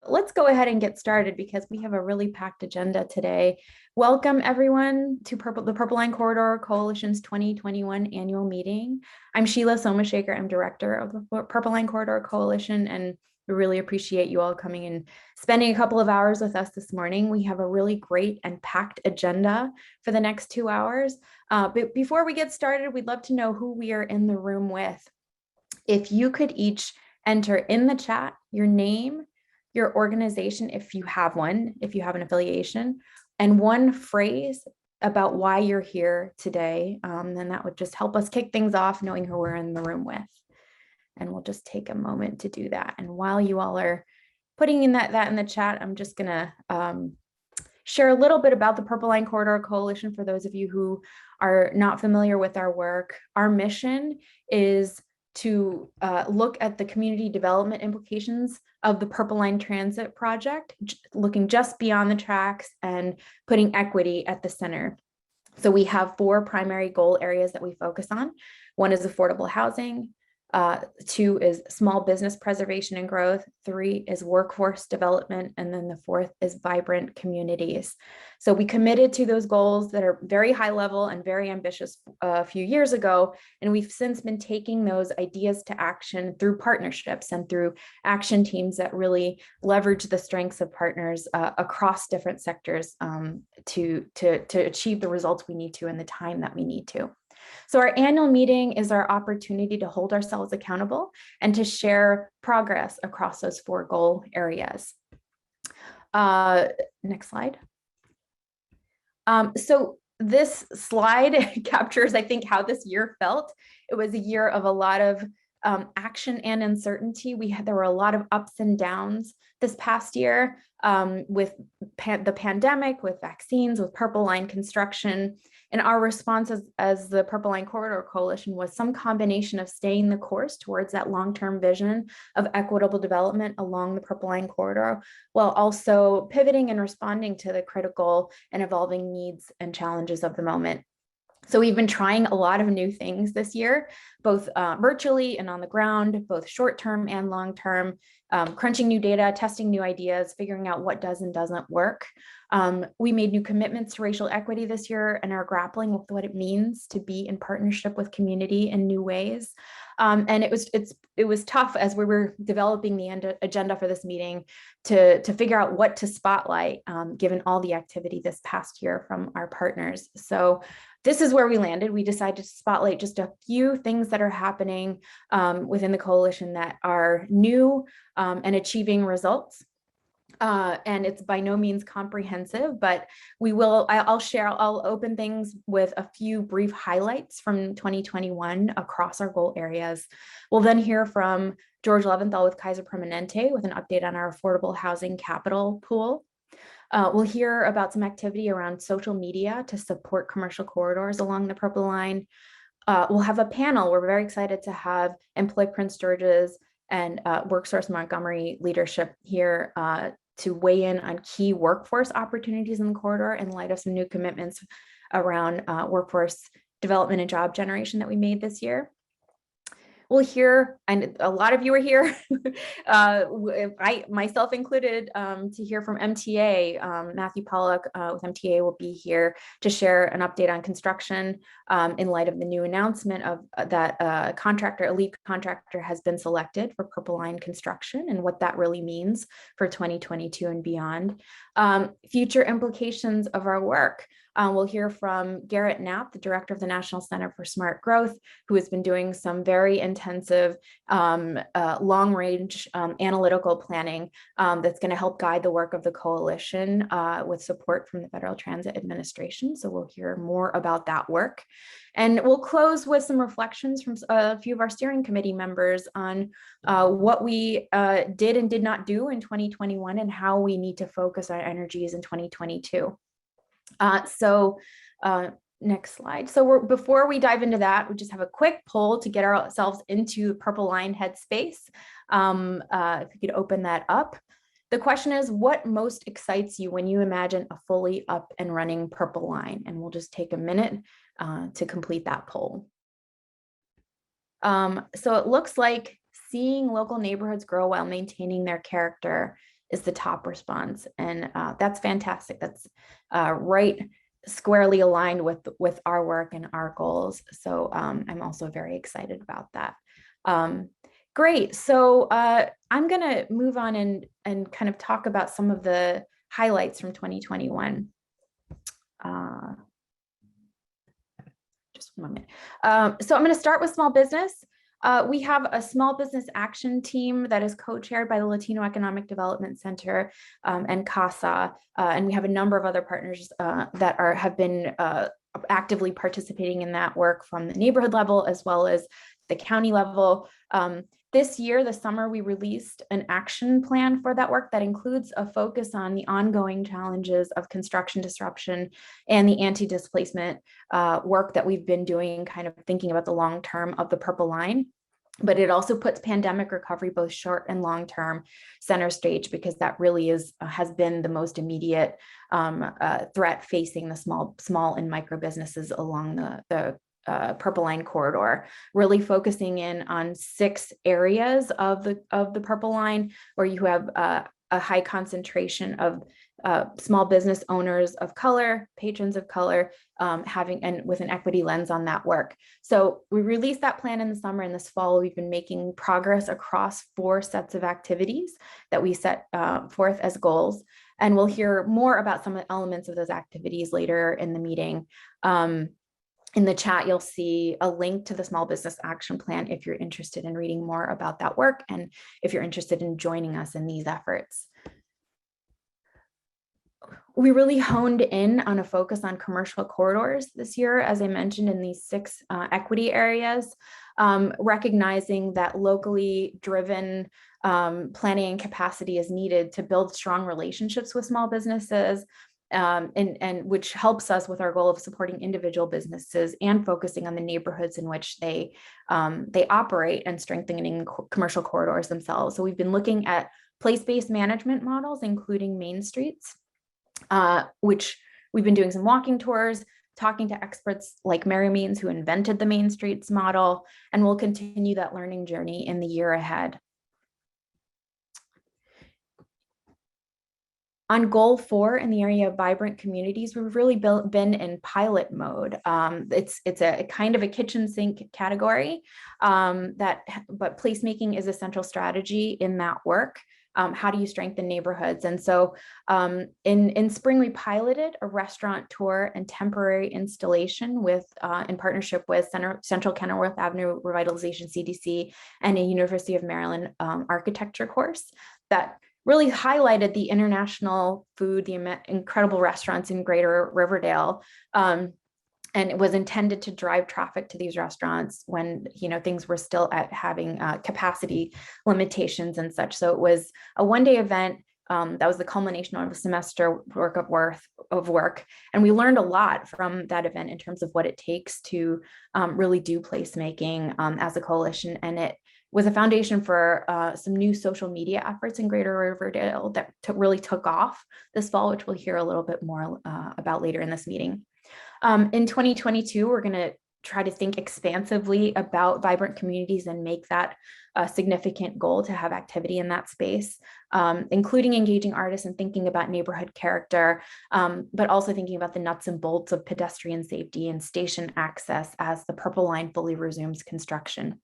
let's go ahead and get started because we have a really packed agenda today. Welcome everyone to the Purple Line Corridor Coalition's 2021 annual meeting. I'm Sheila Somashaker. I'm director of the Purple Line Corridor Coalition, and we really appreciate you all coming and spending a couple of hours with us this morning. We have a really great and packed agenda for the next 2 hours. But before we get started, we'd love to know who we are in the room with. If you could each enter in the chat your name, your organization, if you have one, if you have an affiliation, and one phrase about why you're here today, then that would just help us kick things off knowing who we're in the room with. And we'll just take a moment to do that. And while you all are putting in that in the chat, I'm just gonna share a little bit about the Purple Line Corridor Coalition for those of you who are not familiar with our work. Our mission is to look at the community development implications of the Purple Line Transit project, looking just beyond the tracks and putting equity at the center. So we have 4 primary goal areas that we focus on. One is affordable housing. 2 is small business preservation and growth. 3 is workforce development. And then the 4th is vibrant communities. So we committed to those goals that are very high level and very ambitious a few years ago. And we've since been taking those ideas to action through partnerships and through action teams that really leverage the strengths of partners across different sectors to achieve the results we need to in the time that we need to. So our annual meeting is our opportunity to hold ourselves accountable and to share progress across those 4 goal areas. Next slide. So this slide captures, I think, how this year felt. It was a year of a lot of action and uncertainty. There were a lot of ups and downs this past year with the pandemic, with vaccines, with Purple Line construction. And our response as the Purple Line Corridor Coalition was some combination of staying the course towards that long-term vision of equitable development along the Purple Line Corridor, while also pivoting and responding to the critical and evolving needs and challenges of the moment. So we've been trying a lot of new things this year, both virtually and on the ground, both short-term and long-term, crunching new data, testing new ideas, figuring out what does and doesn't work. We made new commitments to racial equity this year and are grappling with what it means to be in partnership with community in new ways. And it was tough as we were developing the agenda for this meeting to figure out what to spotlight, given all the activity this past year from our partners. So this is where we landed. We decided to spotlight just a few things that are happening within the coalition that are new and achieving results. And it's by no means comprehensive, but I'll open things with a few brief highlights from 2021 across our goal areas. We'll then hear from George Leventhal with Kaiser Permanente with an update on our affordable housing capital pool. We'll hear about some activity around social media to support commercial corridors along the Purple Line. We'll have a panel. We're very excited to have Employ Prince George's and WorkSource Montgomery leadership here to weigh in on key workforce opportunities in the corridor in light of some new commitments around workforce development and job generation that we made this year. We'll hear, and a lot of you are here, I myself included, to hear from MTA. Matthew Pollock with MTA will be here to share an update on construction in light of the new announcement of that a lead contractor has been selected for Purple Line construction and what that really means for 2022 and beyond. Future implications of our work. We'll hear from Garrett Knapp, the director of the National Center for Smart Growth, who has been doing some very intensive long-range analytical planning that's going to help guide the work of the coalition with support from the Federal Transit Administration. So we'll hear more about that work. And we'll close with some reflections from a few of our steering committee members on what we did and did not do in 2021 and how we need to focus our energies in 2022. Next slide. So before we dive into that, we just have a quick poll to get ourselves into Purple Line headspace. If you could open that up. The question is, what most excites you when you imagine a fully up and running Purple Line? And we'll just take a minute to complete that poll. So it looks like seeing local neighborhoods grow while maintaining their character is the top response. And that's fantastic. That's right squarely aligned with our work and our goals. So I'm also very excited about that. Great. So I'm going to move on and kind of talk about some of the highlights from 2021. Just one moment. So I'm going to start with small business. We have a small business action team that is co-chaired by the Latino Economic Development Center and CASA, and we have a number of other partners that have been actively participating in that work from the neighborhood level as well as the county level. This year, the summer, we released an action plan for that work that includes a focus on the ongoing challenges of construction disruption and the anti-displacement work that we've been doing, kind of thinking about the long term of the Purple Line. But it also puts pandemic recovery, both short and long term, center stage, because that really has been the most immediate threat facing the small and micro businesses along the Purple Line corridor, really focusing in on 6 areas of the Purple Line where you have a high concentration of small business owners of color, patrons of color, with an equity lens on that work. So we released that plan in the summer, and this fall we've been making progress across 4 sets of activities that we set forth as goals. And we'll hear more about some of the elements of those activities later in the meeting. In the chat, you'll see a link to the Small Business Action Plan if you're interested in reading more about that work and if you're interested in joining us in these efforts. We really honed in on a focus on commercial corridors this year, as I mentioned, in these 6 equity areas, recognizing that locally driven planning and capacity is needed to build strong relationships with small businesses, and which helps us with our goal of supporting individual businesses and focusing on the neighborhoods in which they operate and strengthening commercial corridors themselves. So we've been looking at place-based management models, including Main Streets, which we've been doing some walking tours, talking to experts like Mary Means, who invented the Main Streets model, and we'll continue that learning journey in the year ahead. On goal 4 in the area of vibrant communities, we've really been in pilot mode. It's a kind of a kitchen sink category, but placemaking is a central strategy in that work. How do you strengthen neighborhoods? And so in spring, we piloted a restaurant tour and temporary installation in partnership with Central Kenilworth Avenue Revitalization CDC and a University of Maryland architecture course that really highlighted the international food, the incredible restaurants in Greater Riverdale. And it was intended to drive traffic to these restaurants when things were still at having capacity limitations and such. So it was a one-day event that was the culmination of a semester of work. And we learned a lot from that event in terms of what it takes to really do placemaking as a coalition. And it was a foundation for some new social media efforts in Greater Riverdale that really took off this fall, which we'll hear a little bit more about later in this meeting. In 2022, we're going to try to think expansively about vibrant communities and make that a significant goal to have activity in that space, including engaging artists and thinking about neighborhood character, but also thinking about the nuts and bolts of pedestrian safety and station access as the Purple Line fully resumes construction.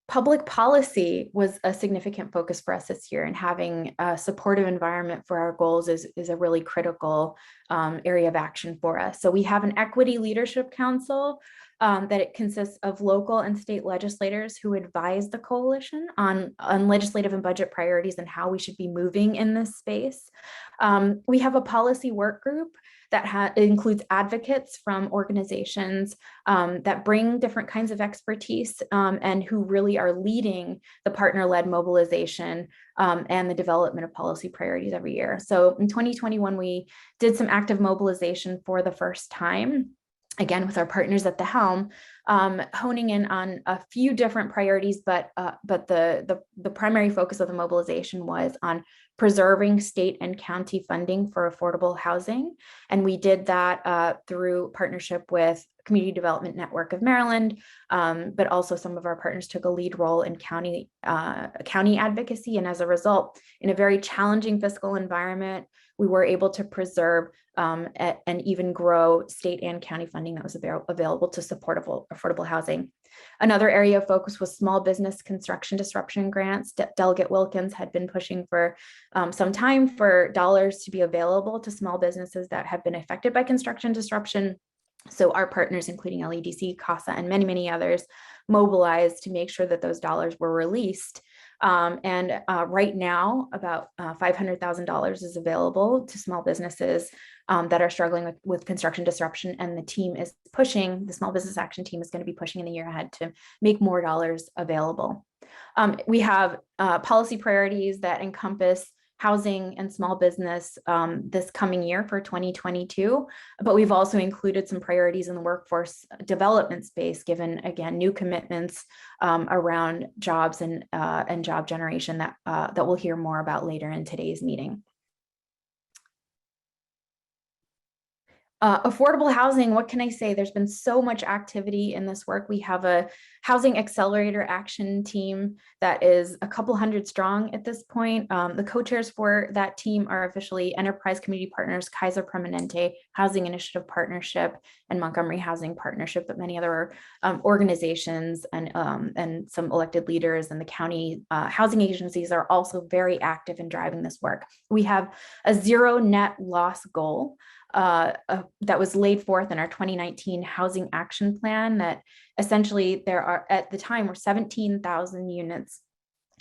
Public policy was a significant focus for us this year, and having a supportive environment for our goals is a really critical area of action for us. So we have an Equity Leadership Council that it consists of local and state legislators who advise the coalition on legislative and budget priorities and how we should be moving in this space. We have a policy work group that includes advocates from organizations that bring different kinds of expertise and who really are leading the partner-led mobilization and the development of policy priorities every year. So in 2021, we did some active mobilization for the first time, again, with our partners at the helm, honing in on a few different priorities, but the primary focus of the mobilization was on preserving state and county funding for affordable housing. And we did that through partnership with Community Development Network of Maryland, but also some of our partners took a lead role in county advocacy. And as a result, in a very challenging fiscal environment, we were able to preserve and even grow state and county funding that was available to support affordable housing. Another area of focus was small business construction disruption grants. Delegate Wilkins had been pushing for some time for dollars to be available to small businesses that have been affected by construction disruption. So our partners, including LEDC, CASA, and many, many others, mobilized to make sure that those dollars were released. Right now, about $500,000 is available to small businesses that are struggling with construction disruption. And the team is pushing, the Small Business Action Team is going to be pushing in the year ahead to make more dollars available. We have policy priorities that encompass housing and small business this coming year for 2022, but we've also included some priorities in the workforce development space, given, again, new commitments around jobs and job generation that we'll hear more about later in today's meeting. Affordable housing, what can I say? There's been so much activity in this work. We have a housing accelerator action team that is a couple hundred strong at this point. The co-chairs for that team are officially Enterprise Community Partners, Kaiser Permanente, Housing Initiative Partnership, and Montgomery Housing Partnership, but many other organizations and some elected leaders and the county housing agencies are also very active in driving this work. We have a zero net loss goal that was laid forth in our 2019 housing action plan, that essentially there are, at the time, were 17,000 units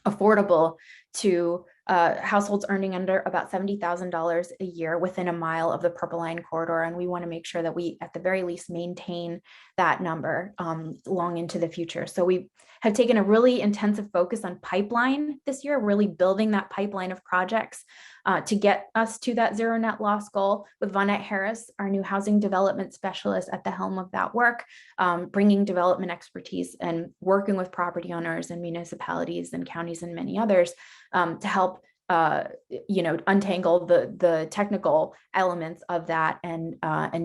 affordable to households earning under about $70,000 a year within a mile of the Purple Line corridor. And we want to make sure that we, at the very least, maintain that number long into the future. So we have taken a really intensive focus on pipeline this year, really building that pipeline of projects to get us to that zero net loss goal, with Vonette Harris, our new housing development specialist, at the helm of that work, bringing development expertise and working with property owners and municipalities and counties and many others to help untangle the technical elements of that and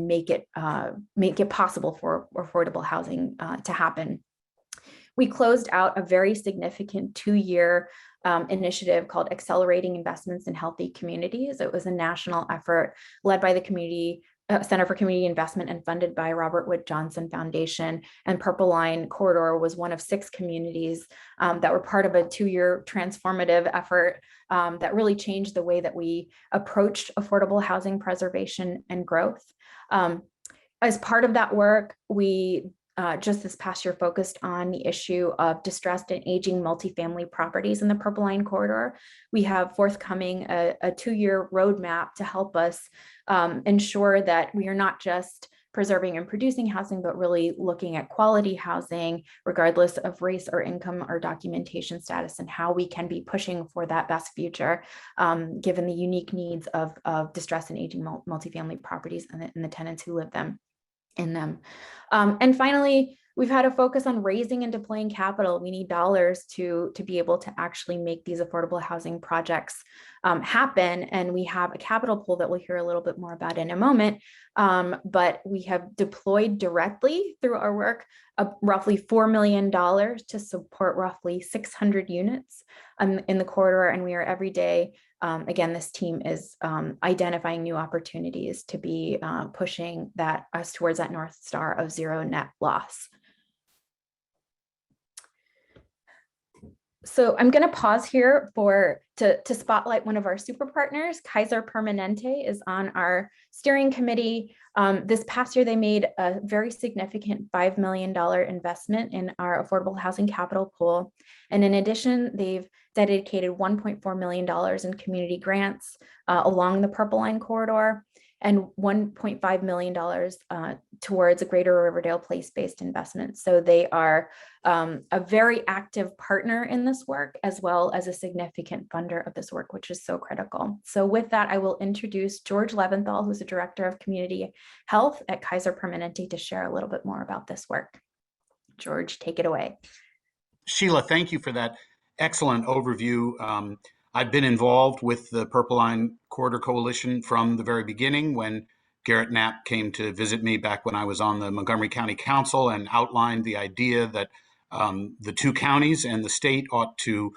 make it possible for affordable housing to happen. We closed out a very significant 2-year initiative called Accelerating Investments in Healthy Communities. It was a national effort led by the Center for Community Investment and funded by Robert Wood Johnson Foundation. And Purple Line Corridor was one of 6 communities that were part of a 2-year transformative effort that really changed the way that we approached affordable housing preservation and growth. As part of that work, we just this past year focused on the issue of distressed and aging multifamily properties in the Purple Line Corridor. We have forthcoming a 2-year roadmap to help us ensure that we are not just preserving and producing housing, but really looking at quality housing, regardless of race or income or documentation status, and how we can be pushing for that best future, given the unique needs of distressed and aging multifamily properties and the tenants who live in them. And finally, we've had a focus on raising and deploying capital. We need dollars to be able to actually make these affordable housing projects happen. And we have a capital pool that we'll hear a little bit more about in a moment. But we have deployed directly through our work roughly $4 million to support roughly 600 units in the corridor. And we are every day, again, this team is identifying new opportunities to be pushing us towards that North Star of zero net loss. So I'm going to pause here to spotlight one of our super partners. Kaiser Permanente is on our steering committee. This past year, they made a very significant $5 million investment in our affordable housing capital pool. And in addition, they've dedicated $1.4 million in community grants along the Purple Line corridor, and $1.5 million towards a Greater Riverdale place-based investment. So they are a very active partner in this work, as well as a significant funder of this work, which is so critical. So with that, I will introduce George Leventhal, who's the Director of Community Health at Kaiser Permanente, to share a little bit more about this work. George, take it away. Sheila, thank you for that excellent overview. I've been involved with the Purple Line Corridor Coalition from the very beginning, when Garrett Knapp came to visit me back when I was on the Montgomery County Council and outlined the idea that the two counties and the state ought to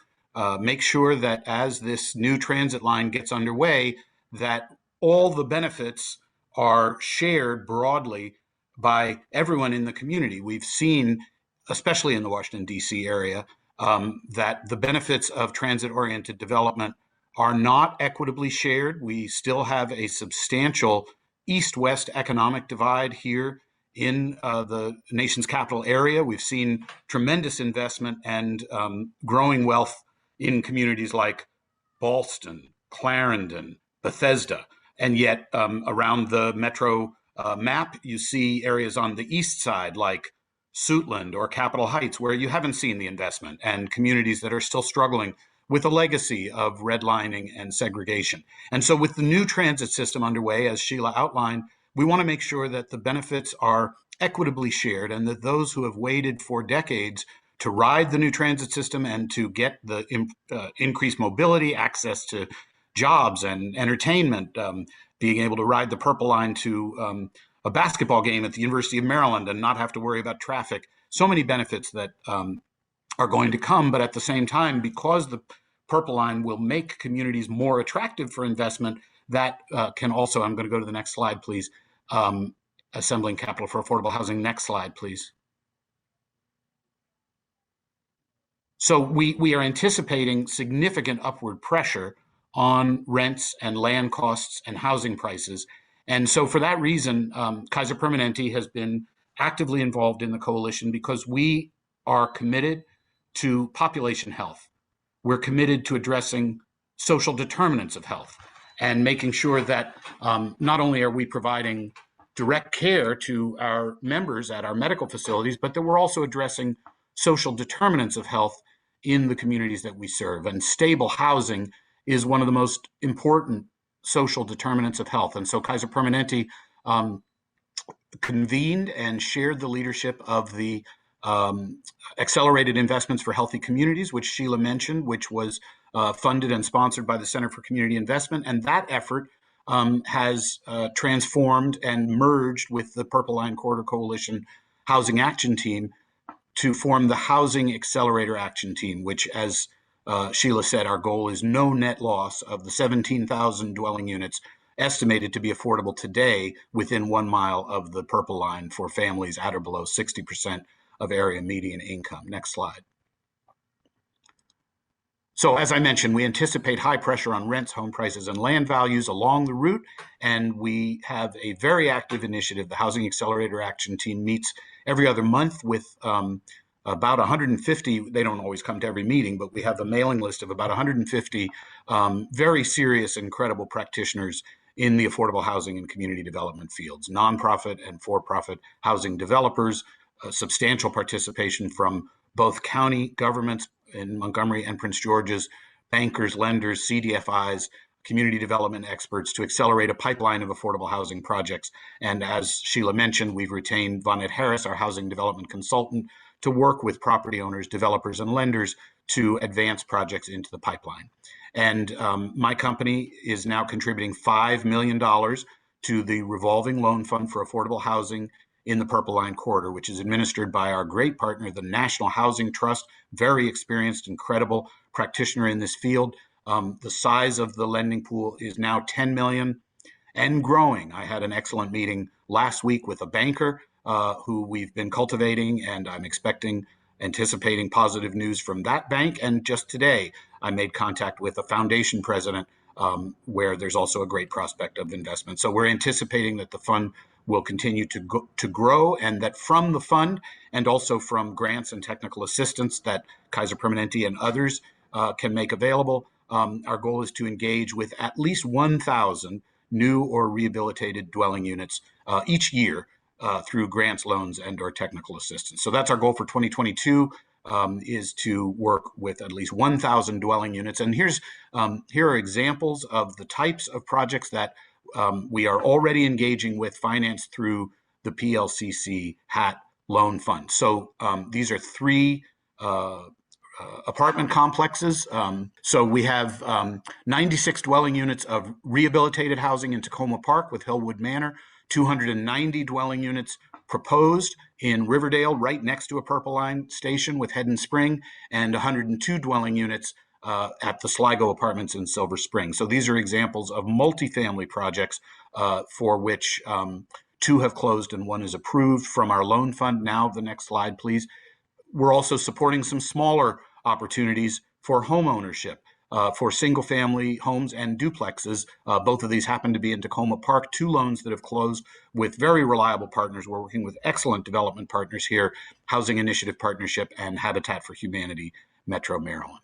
make sure that as this new transit line gets underway, that all the benefits are shared broadly by everyone in the community. We've seen, especially in the Washington, D.C. area, that the benefits of transit-oriented development are not equitably shared. We still have a substantial east-west economic divide here in the nation's capital area. We've seen tremendous investment and growing wealth in communities like Ballston, Clarendon, Bethesda, and yet around the metro map, you see areas on the east side like Suitland or Capitol Heights where you haven't seen the investment, and communities that are still struggling with a legacy of redlining and segregation. And so with the new transit system underway, as Sheila outlined, we want to make sure that the benefits are equitably shared and that those who have waited for decades to ride the new transit system and to get the increased mobility, access to jobs and entertainment, being able to ride the Purple Line to a basketball game at the University of Maryland and not have to worry about traffic. So many benefits that are going to come, but at the same time, because the Purple Line will make communities more attractive for investment, that can also, I'm going to go to the next slide, please, assembling capital for affordable housing. Next slide, please. So we are anticipating significant upward pressure on rents and land costs and housing prices. And so for that reason, Kaiser Permanente has been actively involved in the coalition because we are committed to population health. We're committed to addressing social determinants of health and making sure that not only are we providing direct care to our members at our medical facilities, but that we're also addressing social determinants of health in the communities that we serve. And stable housing is one of the most important social determinants of health. And so Kaiser Permanente convened and shared the leadership of the Accelerated Investments for Healthy Communities, which Sheila mentioned, which was funded and sponsored by the Center for Community Investment. And that effort has transformed and merged with the Purple Line Corridor Coalition Housing Action Team to form the Housing Accelerator Action Team, which, as Sheila said, our goal is no net loss of the 17,000 dwelling units estimated to be affordable today within 1 mile of the Purple Line for families at or below 60% of area median income. Next slide. So as I mentioned, we anticipate high pressure on rents, home prices, and land values along the route, and we have a very active initiative. The Housing Accelerator Action Team meets every other month with about 150, they don't always come to every meeting, but we have a mailing list of about 150 very serious and credible practitioners in the affordable housing and community development fields, nonprofit and for-profit housing developers, substantial participation from both county governments in Montgomery and Prince George's, bankers, lenders, CDFIs, community development experts to accelerate a pipeline of affordable housing projects. And as Sheila mentioned, we've retained Vonette Harris, our housing development consultant, to work with property owners, developers, and lenders to advance projects into the pipeline. And my company is now contributing $5 million to the revolving loan fund for affordable housing in the Purple Line Corridor, which is administered by our great partner, the National Housing Trust, very experienced, incredible practitioner in this field. The size of the lending pool is now $10 million and growing. I had an excellent meeting last week with a banker who we've been cultivating, and I'm anticipating positive news from that bank. And just today, I made contact with a foundation president where there's also a great prospect of investment. So we're anticipating that the fund will continue to grow, and that from the fund and also from grants and technical assistance that Kaiser Permanente and others can make available, our goal is to engage with at least 1,000 new or rehabilitated dwelling units each year through grants, loans, and or technical assistance. So that's our goal for 2022, is to work with at least 1,000 dwelling units. And here are examples of the types of projects that we are already engaging with, financed through the PLCC HAT loan fund. So these are 3 apartment complexes. So we have 96 dwelling units of rehabilitated housing in Tacoma Park with Hillwood Manor, 290 dwelling units proposed in Riverdale, right next to a Purple Line station with Head and Spring, and 102 dwelling units at the Sligo Apartments in Silver Spring. So these are examples of multifamily projects for which 2 have closed and 1 is approved from our loan fund. Now, the next slide, please. We're also supporting some smaller opportunities for home ownership. For single family homes and duplexes. Both of these happen to be in Tacoma Park, 2 loans that have closed with very reliable partners. We're working with excellent development partners here, Housing Initiative Partnership and Habitat for Humanity, Metro Maryland.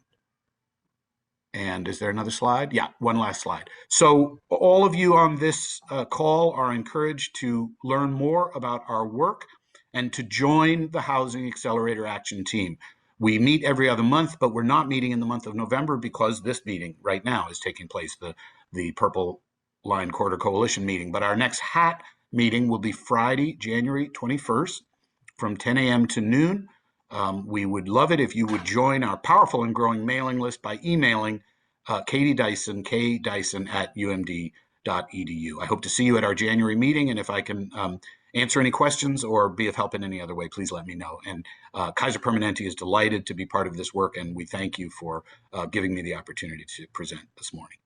And is there another slide? Yeah, one last slide. So all of you on this call are encouraged to learn more about our work and to join the Housing Accelerator Action Team. We meet every other month, but we're not meeting in the month of November because this meeting right now is taking place, the Purple Line Corridor Coalition meeting. But our next HAT meeting will be Friday, January 21st from 10 a.m. to noon. We would love it if you would join our powerful and growing mailing list by emailing Katie Dyson, kdyson@umd.edu. I hope to see you at our January meeting, and if I can answer any questions or be of help in any other way, please let me know. And Kaiser Permanente is delighted to be part of this work, and we thank you for giving me the opportunity to present this morning.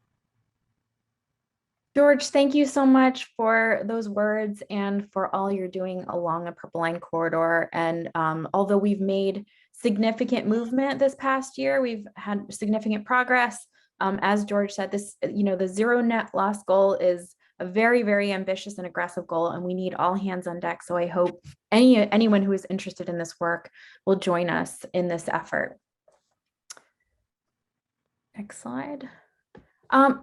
George, thank you so much for those words and for all you're doing along the Purple Line corridor. And although we've made significant movement this past year, we've had significant progress. As George said, the zero net loss goal is a very, very ambitious and aggressive goal, and we need all hands on deck. So I hope anyone who is interested in this work will join us in this effort. Next slide.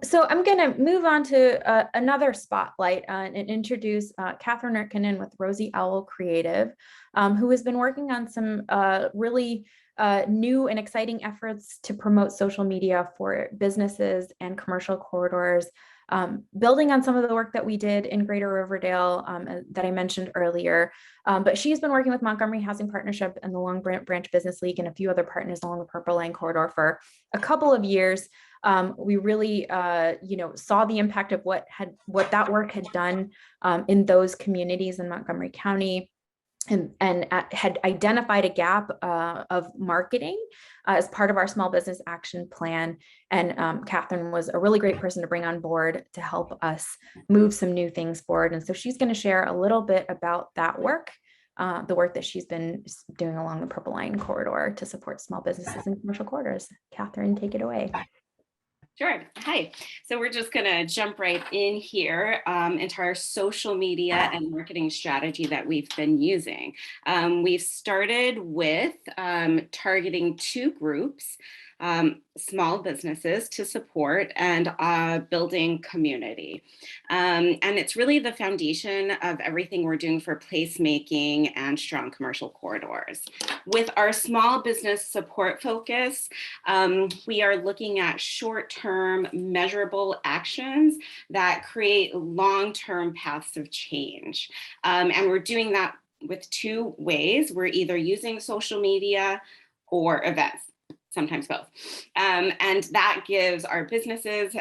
So I'm going to move on to another spotlight and introduce Catherine Erkinen with Rosie Owl Creative, who has been working on some really new and exciting efforts to promote social media for businesses and commercial corridors, building on some of the work that we did in Greater Riverdale that I mentioned earlier. But she's been working with Montgomery Housing Partnership and the Long Branch Business League and a few other partners along the Purple Line corridor for a couple of years. We really, saw the impact of what that work had done in those communities in Montgomery County, and had identified a gap of marketing as part of our small business action plan. And Catherine was a really great person to bring on board to help us move some new things forward. And so she's going to share a little bit about that work, the work that she's been doing along the Purple Line corridor to support small businesses and commercial corridors. Catherine, take it away. Sure. Hi. So we're just going to jump right in here into our social media and marketing strategy that we've been using. We've started with targeting 2 groups, small businesses to support and building community. And it's really the foundation of everything we're doing for placemaking and strong commercial corridors. With our small business support focus, we are looking at short-term measurable actions that create long-term paths of change. And we're doing that with 2 ways. We're either using social media or events. Sometimes both. And that gives our businesses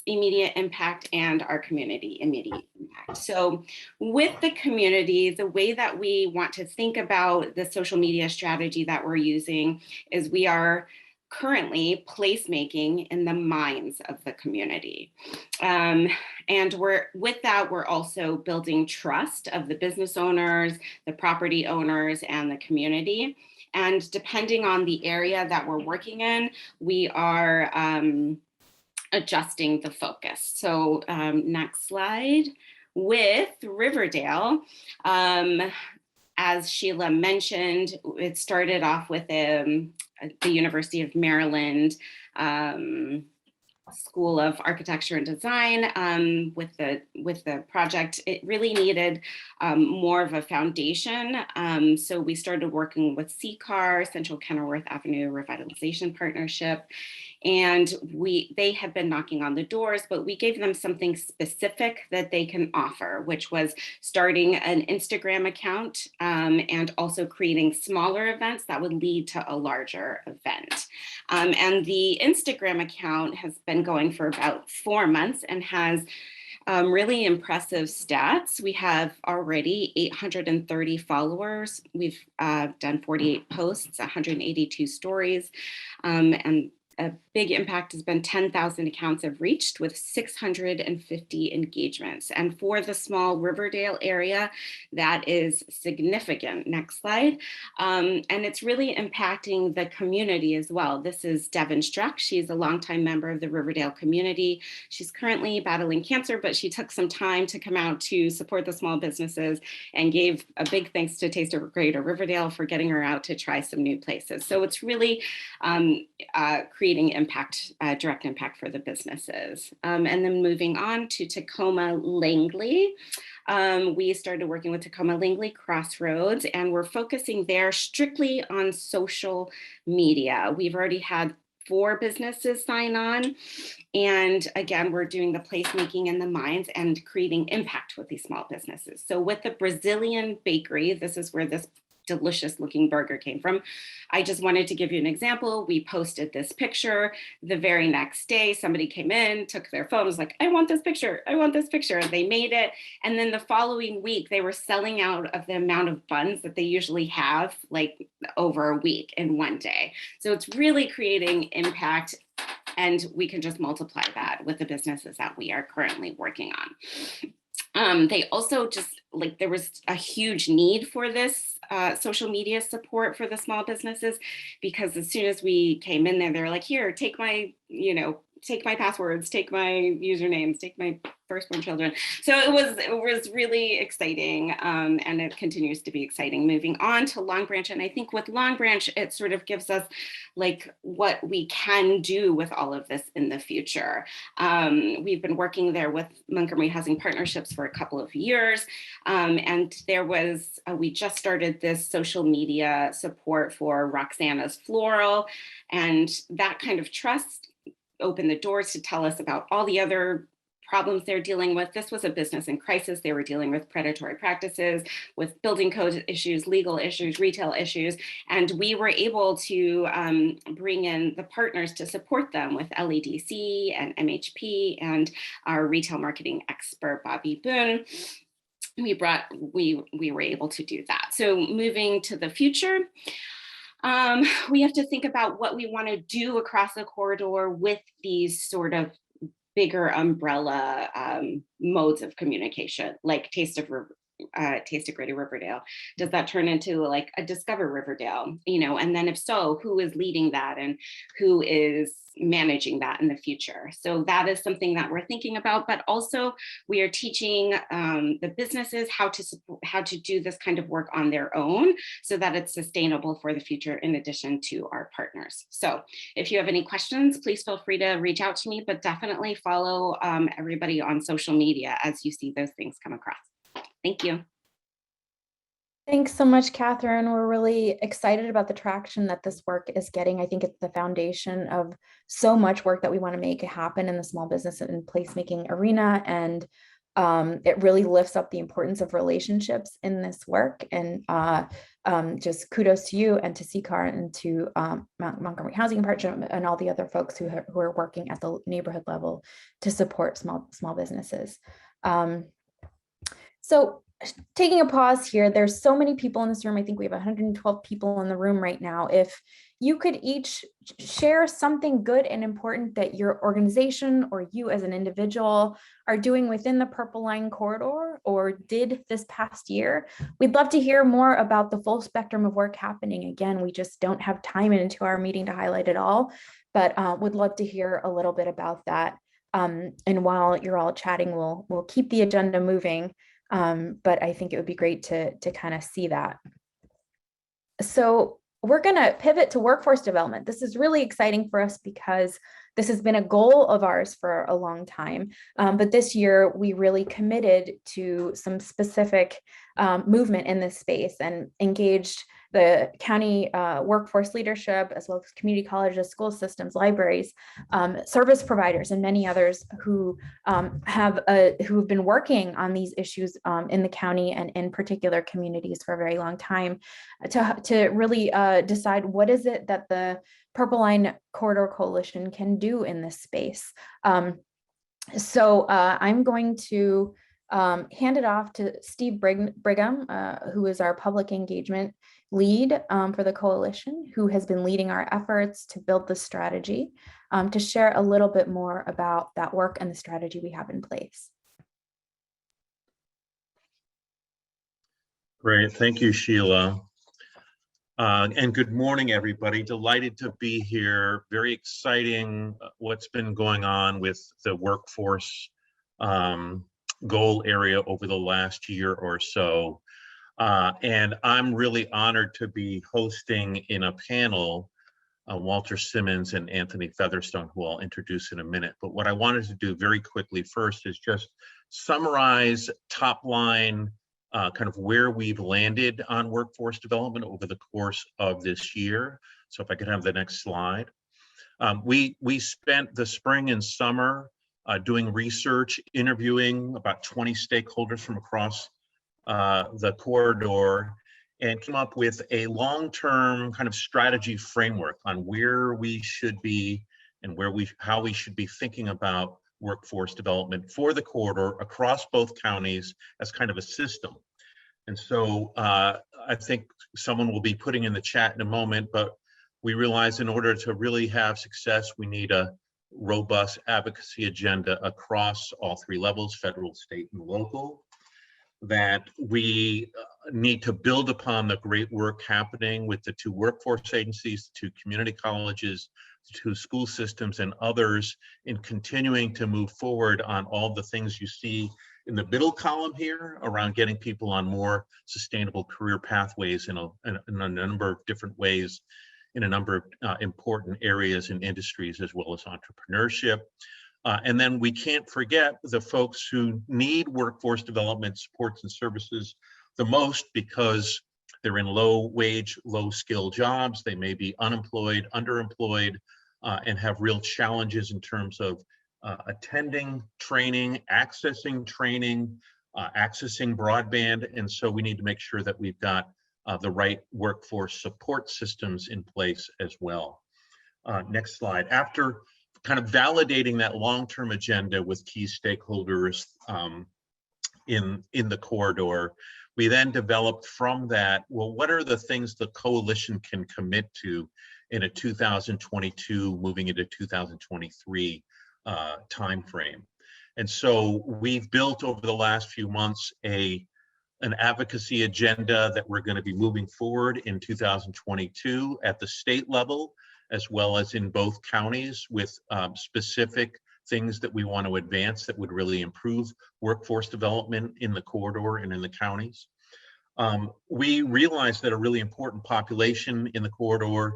immediate impact and our community immediate impact. So with the community, the way that we want to think about the social media strategy that we're using is we are currently placemaking in the minds of the community. And with that, we're also building trust of the business owners, the property owners, and the community. And depending on the area that we're working in, we are adjusting the focus. So next slide. With Riverdale, as Sheila mentioned, it started off with the University of Maryland School of Architecture and Design with the project. It really needed more of a foundation. So we started working with CCAR, Central Kenilworth Avenue Revitalization Partnership. And they had been knocking on the doors, but we gave them something specific that they can offer, which was starting an Instagram account and also creating smaller events that would lead to a larger event. And the Instagram account has been going for about 4 months and has Really impressive stats. We have already 830 followers. We've done 48 posts, 182 stories, and a big impact has been 10,000 accounts have reached with 650 engagements. And for the small Riverdale area, that is significant. Next slide. And it's really impacting the community as well. This is Devin Struck. She's a longtime member of the Riverdale community. She's currently battling cancer, but she took some time to come out to support the small businesses and gave a big thanks to Taste of Greater Riverdale for getting her out to try some new places. So it's really creating impact, direct impact for the businesses. And then moving on to Tacoma Langley. We started working with Tacoma Langley Crossroads, and we're focusing there strictly on social media. We've already had 4 businesses sign on. And again, we're doing the placemaking in the minds and creating impact with these small businesses. So with the Brazilian bakery, this is where this delicious looking burger came from. I just wanted to give you an example. We posted this picture. The very next day, somebody came in, took their phone, was like, I want this picture. I want this picture. And they made it. And then the following week, they were selling out of the amount of buns that they usually have, like over a week in one day. So it's really creating impact. And we can just multiply that with the businesses that we are currently working on. They also just there was a huge need for this social media support for the small businesses, because as soon as we came in there, they were like, here, take my, take my passwords, take my usernames, take my firstborn children. So it was really exciting, and it continues to be exciting. Moving on to Long Branch, and I think with Long Branch, it sort of gives us what we can do with all of this in the future. We've been working there with Montgomery Housing Partnerships for a couple of years, and there was we just started this social media support for Roxana's Floral, and that kind of trust opened the doors to tell us about all the other problems they're dealing with. This was a business in crisis. They were dealing with predatory practices, with building code issues, legal issues, retail issues. And we were able to bring in the partners to support them with LEDC and MHP and our retail marketing expert, Bobby Boone. We were able to do that. So moving to the future, we have to think about what we want to do across the corridor with these sort of bigger umbrella modes of communication, like Taste of Greater Riverdale. Does that turn into like a Discover Riverdale? And then if so, who is leading that and who is managing that in the future? So that is something that we're thinking about, but also we are teaching the businesses how to do this kind of work on their own so that it's sustainable for the future, in addition to our partners. So if you have any questions, please feel free to reach out to me, but definitely follow everybody on social media as you see those things come across. Thank you. Thanks so much, Catherine. We're really excited about the traction that this work is getting. I think it's the foundation of so much work that we want to make happen in the small business and placemaking arena. And it really lifts up the importance of relationships in this work. And just kudos to you and to CCAR and to Montgomery Housing Partnership and all the other folks who are working at the neighborhood level to support small businesses. So taking a pause here, there's so many people in this room. I think we have 112 people in the room right now. If you could each share something good and important that your organization or you as an individual are doing within the Purple Line corridor or did this past year, we'd love to hear more about the full spectrum of work happening. Again, we just don't have time into our meeting to highlight it all, but would love to hear a little bit about that. And while you're all chatting, we'll keep the agenda moving. But I think it would be great to kind of see that. So we're going to pivot to workforce development. This is really exciting for us because this has been a goal of ours for a long time. But this year we really committed to some specific movement in this space and engaged the county workforce leadership, as well as community colleges, school systems, libraries, service providers, and many others who have been working on these issues in the county and in particular communities for a very long time to really decide what is it that the Purple Line Corridor Coalition can do in this space. So I'm going to hand it off to Steve Brigham, who is our public engagement lead for the coalition, who has been leading our efforts to build the strategy, to share a little bit more about that work and the strategy we have in place. Great, thank you, Sheila. And good morning, everybody. Delighted to be here. Very exciting what's been going on with the workforce goal area over the last year or so. And I'm really honored to be hosting in a panel Walter Simmons and Anthony Featherstone, who I'll introduce in a minute. But what I wanted to do very quickly first is just summarize top line kind of where we've landed on workforce development over the course of this year. So if I could have the next slide. We spent the spring and summer doing research, interviewing about 20 stakeholders from across the corridor, and came up with a long-term kind of strategy framework on where we should be and how we should be thinking about workforce development for the corridor across both counties as kind of a system. And so I think someone will be putting in the chat in a moment, but we realize in order to really have success, we need a robust advocacy agenda across all three levels, federal, state, and local, that we need to build upon the great work happening with the two workforce agencies, the two community colleges, the two school systems, and others in continuing to move forward on all the things you see in the middle column here around getting people on more sustainable career pathways in a number of different ways, in a number of important areas and industries, as well as entrepreneurship. And then we can't forget the folks who need workforce development supports and services the most because they're in low wage, low skill jobs. They may be unemployed, underemployed, and have real challenges in terms of attending training, accessing broadband. And so we need to make sure that we've got the right workforce support systems in place as well. Next slide. After kind of validating that long-term agenda with key stakeholders in the corridor, we then developed from that, well, what are the things the coalition can commit to in a 2022 moving into 2023 timeframe? And so we've built over the last few months an advocacy agenda that we're going to be moving forward in 2022 at the state level, as well as in both counties, with specific things that we want to advance that would really improve workforce development in the corridor and in the counties. We realize that a really important population in the corridor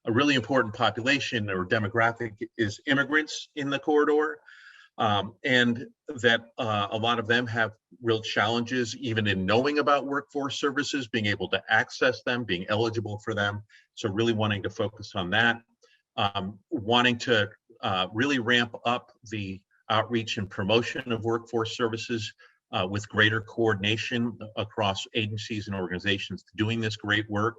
a really important population or demographic is immigrants in the corridor. And that a lot of them have real challenges even in knowing about workforce services, being able to access them, being eligible for them. So really wanting to focus on that, wanting to really ramp up the outreach and promotion of workforce services with greater coordination across agencies and organizations doing this great work,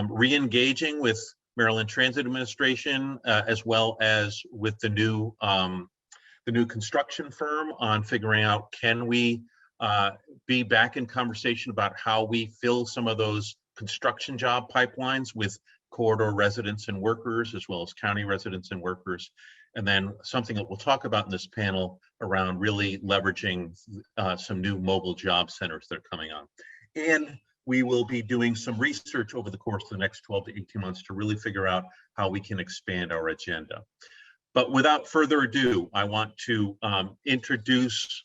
re-engaging with Maryland Transit Administration as well as with the new construction firm on figuring out, can we be back in conversation about how we fill some of those construction job pipelines with corridor residents and workers, as well as county residents and workers. And then something that we'll talk about in this panel around really leveraging some new mobile job centers that are coming on. And we will be doing some research over the course of the next 12 to 18 months to really figure out how we can expand our agenda. But without further ado, I want to introduce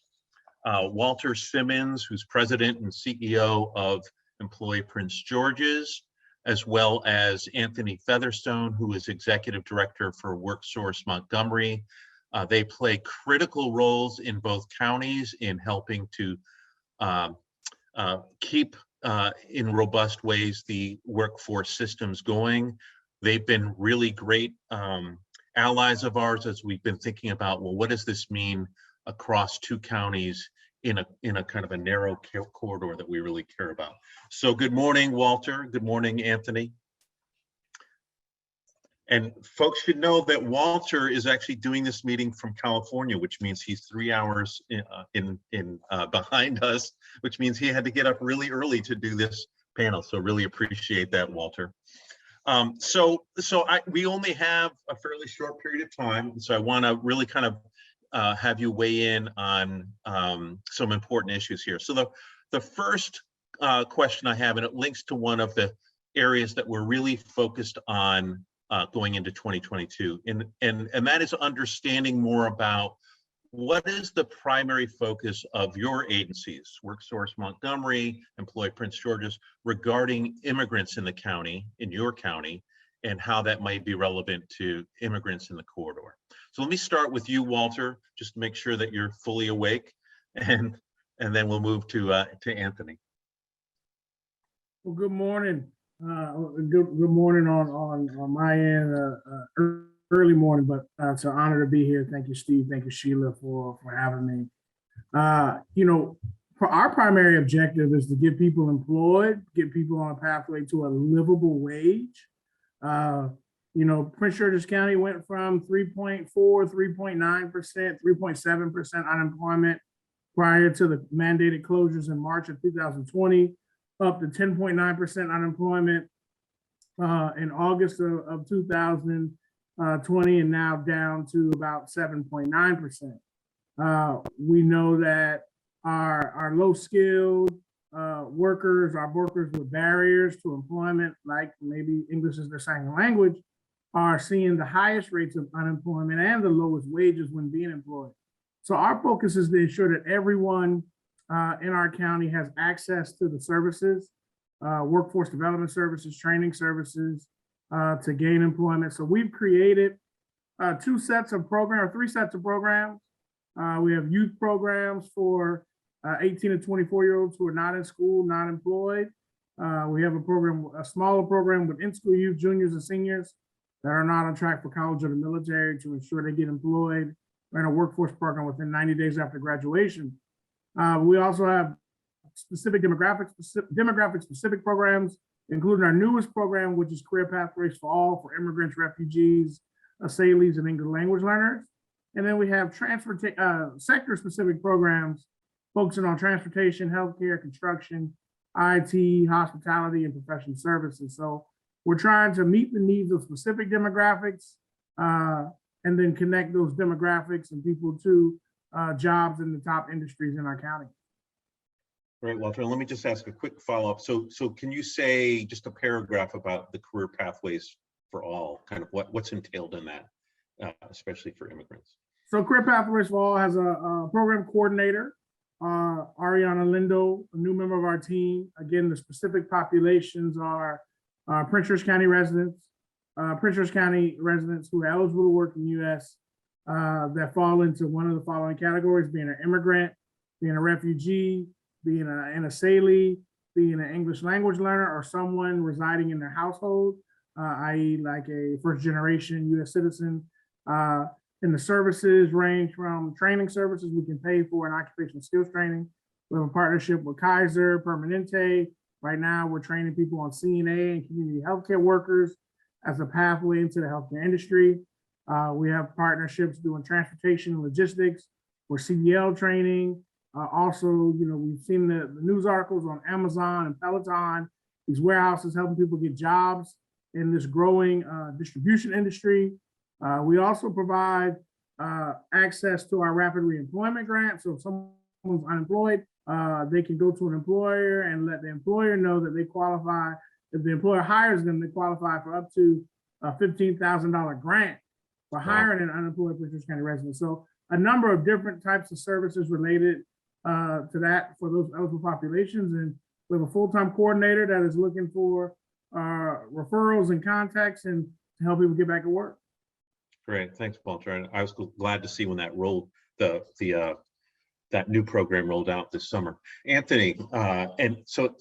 Walter Simmons, who's president and CEO of Employee Prince George's, as well as Anthony Featherstone, who is executive director for WorkSource Montgomery. They play critical roles in both counties in helping to keep in robust ways the workforce systems going. They've been really great allies of ours as we've been thinking about, well, what does this mean across two counties in a kind of a narrow corridor that we really care about. So good morning, Walter. Good morning, Anthony. And folks should know that Walter is actually doing this meeting from California, which means he's 3 hours behind us, which means he had to get up really early to do this panel. So really appreciate that, Walter. We only have a fairly short period of time, so I want to really kind of have you weigh in on some important issues here. So the first question I have, and it links to one of the areas that we're really focused on going into 2022, and that is understanding more about what is the primary focus of your agencies, WorkSource Montgomery, Employ Prince George's, regarding immigrants in the county, in your county, and how that might be relevant to immigrants in the corridor. So let me start with you, Walter, just to make sure that you're fully awake, and then we'll move to Anthony. Well, good morning. Good morning on my end. Early morning, but it's an honor to be here. Thank you, Steve. Thank you, Sheila, for having me. Our primary objective is to get people employed, get people on a pathway to a livable wage. Prince George's County went from 3.4, 3.9%, 3.7% unemployment prior to the mandated closures in March of 2020, up to 10.9% unemployment in August of 2020, and now down to about 7.9%. We know that our low-skilled workers, our workers with barriers to employment, like maybe English is their second language, are seeing the highest rates of unemployment and the lowest wages when being employed. So our focus is to ensure that everyone in our county has access to the services, workforce development services, training services, to gain employment. So we've created 3 sets of programs. We have youth programs for 18 to 24-year-olds who are not in school, not employed. We have a smaller program with in-school youth, juniors and seniors that are not on track for college or the military to ensure they get employed or in a workforce program within 90 days after graduation. We also have specific demographic-specific programs, including our newest program, which is Career Pathways for All for immigrants, refugees, asylees, and English language learners. And then we have sector-specific programs focusing on transportation, healthcare, construction, IT, hospitality, and professional services. So we're trying to meet the needs of specific demographics and then connect those demographics and people to jobs in the top industries in our county. All right, Walter, let me just ask a quick follow-up. So can you say just a paragraph about the Career Pathways for All, kind of what's entailed in that, especially for immigrants? So Career Pathways for All has a program coordinator, Ariana Lindo, a new member of our team. Again, the specific populations are Prince George County residents who are eligible to work in the U.S. That fall into one of the following categories: being an immigrant, being a refugee, being an asylee, being an English language learner, or someone residing in their household, i.e. like a first-generation U.S. citizen. And the services range from training services we can pay for and occupational skills training. We have a partnership with Kaiser Permanente. Right now, we're training people on CNA and community healthcare workers as a pathway into the healthcare industry. We have partnerships doing transportation and logistics for CDL training. Also, we've seen the news articles on Amazon and Peloton, these warehouses helping people get jobs in this growing distribution industry. We also provide access to our rapid reemployment grant. So if someone's unemployed, they can go to an employer and let the employer know that they qualify. If the employer hires them, they qualify for up to a $15,000 grant for hiring an unemployed Prince George County resident. So a number of different types of services related to that for those eligible populations. And we have a full-time coordinator that is looking for referrals and contacts and to help people get back to work. Great, thanks, Walter. And I was glad to see when that that new program rolled out this summer. Anthony, and so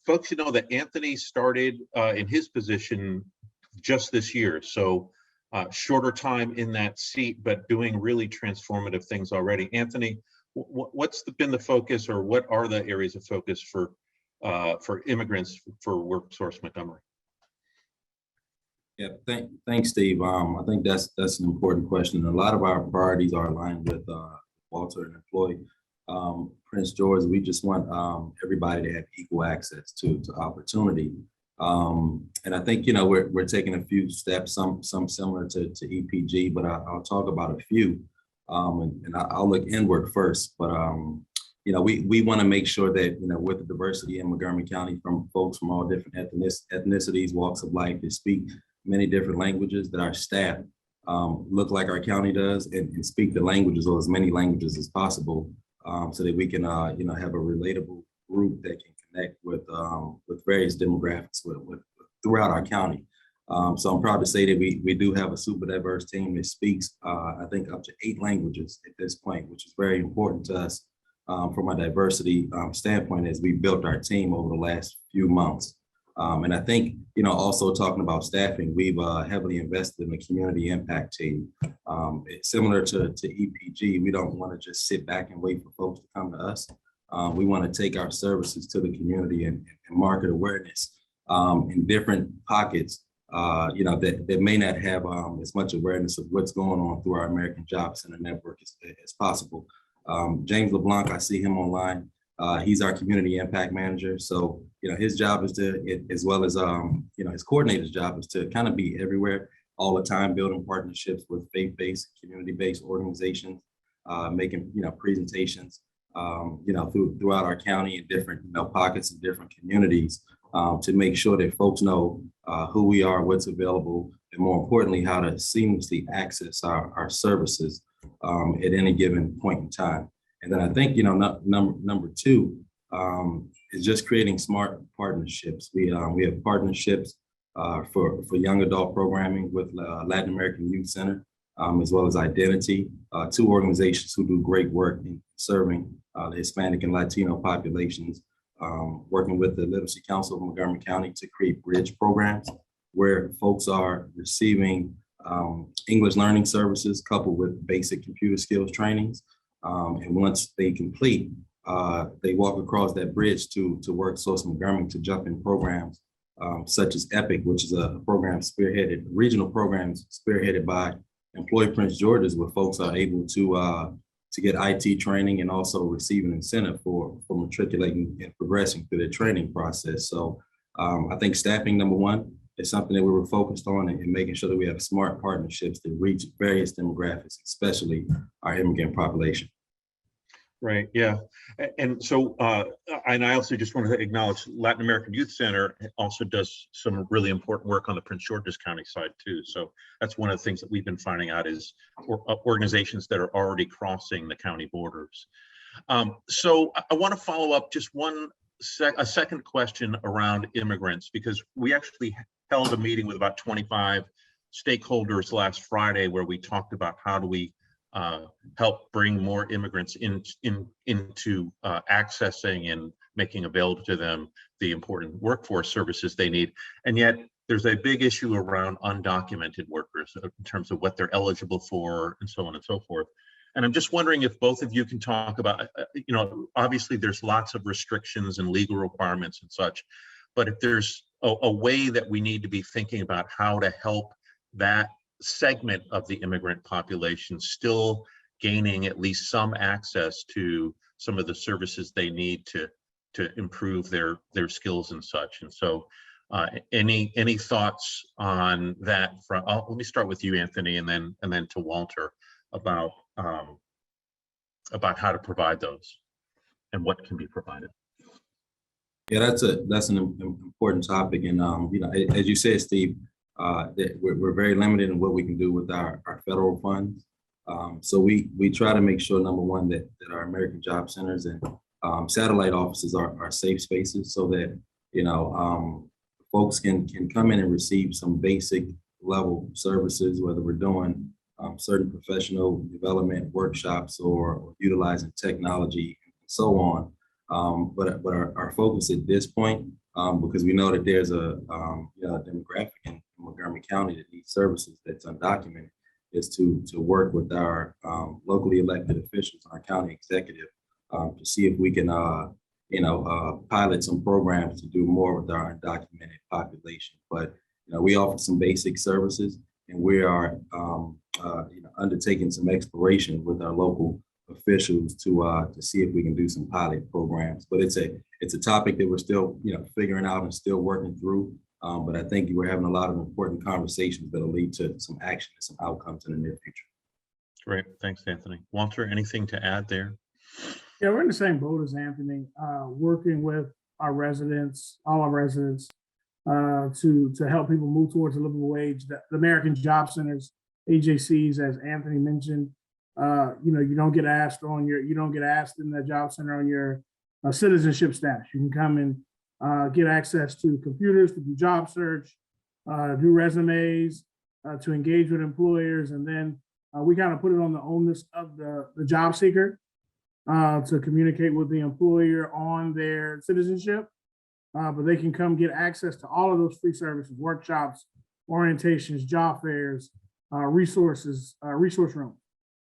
folks should know that Anthony started in his position just this year. So shorter time in that seat, but doing really transformative things already. Anthony, what's been the focus, or what are the areas of focus for immigrants for WorkSource Montgomery? Yeah, thanks, Steve. I think that's an important question. A lot of our priorities are aligned with Walter and employee Prince George. We just want everybody to have equal access to opportunity. And I think we're taking a few steps, some similar to EPG, but I'll talk about a few. And I'll look inward first. But we want to make sure that with the diversity in Montgomery County, from folks from all different ethnicities, walks of life, that speak many different languages, that our staff look like our county does and speak the languages, or as many languages as possible, so that we can have a relatable group that can connect with various demographics throughout our county. So I'm proud to say that we do have a super diverse team that speaks I think up to 8 languages at this point, which is very important to us from a diversity standpoint as we built our team over the last few months. And I think, also talking about staffing, we've heavily invested in the community impact team. It's similar to EPG. We don't want to just sit back and wait for folks to come to us. We want to take our services to the community and market awareness in different pockets, that may not have as much awareness of what's going on through our American Job Center network as possible. James LeBlanc, I see him online. He's our community impact manager. So, his job is as well as, his coordinator's job is to kind of be everywhere all the time, building partnerships with faith-based, community-based organizations, making, presentations, throughout our county in different, pockets and different communities to make sure that folks know who we are, what's available, and more importantly, how to seamlessly access our services at any given point in time. And then I think, number 2 is just creating smart partnerships. We have partnerships for young adult programming with Latin American Youth Center, as well as Identity, 2 organizations who do great work in serving the Hispanic and Latino populations, working with the Literacy Council of Montgomery County to create bridge programs where folks are receiving English learning services coupled with basic computer skills trainings. And once they complete, they walk across that bridge to Work Source Montgomery to jump in programs such as EPIC, which is a program regional programs spearheaded by Employee Prince George's, where folks are able to get IT training and also receive an incentive for matriculating and progressing through their training process. So I think staffing, number 1, is something that we were focused on, and making sure that we have smart partnerships that reach various demographics, especially our immigrant population. Right. Yeah. And so, and I also just wanted to acknowledge Latin American Youth Center also does some really important work on the Prince George's County side too. So that's one of the things that we've been finding out is organizations that are already crossing the county borders. So I want to follow up just a second question around immigrants, because we actually held a meeting with about 25 stakeholders last Friday where we talked about how do we help bring more immigrants into accessing and making available to them the important workforce services they need. And yet there's a big issue around undocumented workers in terms of what they're eligible for and so on and so forth. And I'm just wondering if both of you can talk about, obviously there's lots of restrictions and legal requirements and such, but if there's a way that we need to be thinking about how to help that segment of the immigrant population still gaining at least some access to some of the services they need to improve their skills and such. And so any thoughts on that? Let me start with you, Anthony, and then to Walter about how to provide those and what can be provided. Yeah, that's an important topic. And as you said, Steve, that we're very limited in what we can do with our federal funds. So we try to make sure, number 1, that our American Job Centers and satellite offices are safe spaces so that, folks can come in and receive some basic level services, whether we're doing certain professional development workshops or utilizing technology and so on. But our focus at this point, because we know that there's a demographic in Montgomery County that needs services that's undocumented, is to work with our locally elected officials, our county executive, to see if we can pilot some programs to do more with our undocumented population. But We offer some basic services, and we are undertaking some exploration with our local officials to see if we can do some pilot programs. But it's a topic that we're still figuring out and still working through. But I think we're having a lot of important conversations that'll lead to some action and some outcomes in the near future. Great, thanks, Anthony. Walter, anything to add there? Yeah, we're in the same boat as Anthony, working with our residents, all our residents, to help people move towards a livable wage. The American Job Centers, AJCs, as Anthony mentioned, you don't get asked in the job center on your citizenship status. You can come and get access to computers to do job search, do resumes, to engage with employers, and then we kind of put it on the onus of the job seeker to communicate with the employer on their citizenship. But they can come get access to all of those free services, workshops, orientations, job fairs, resource rooms.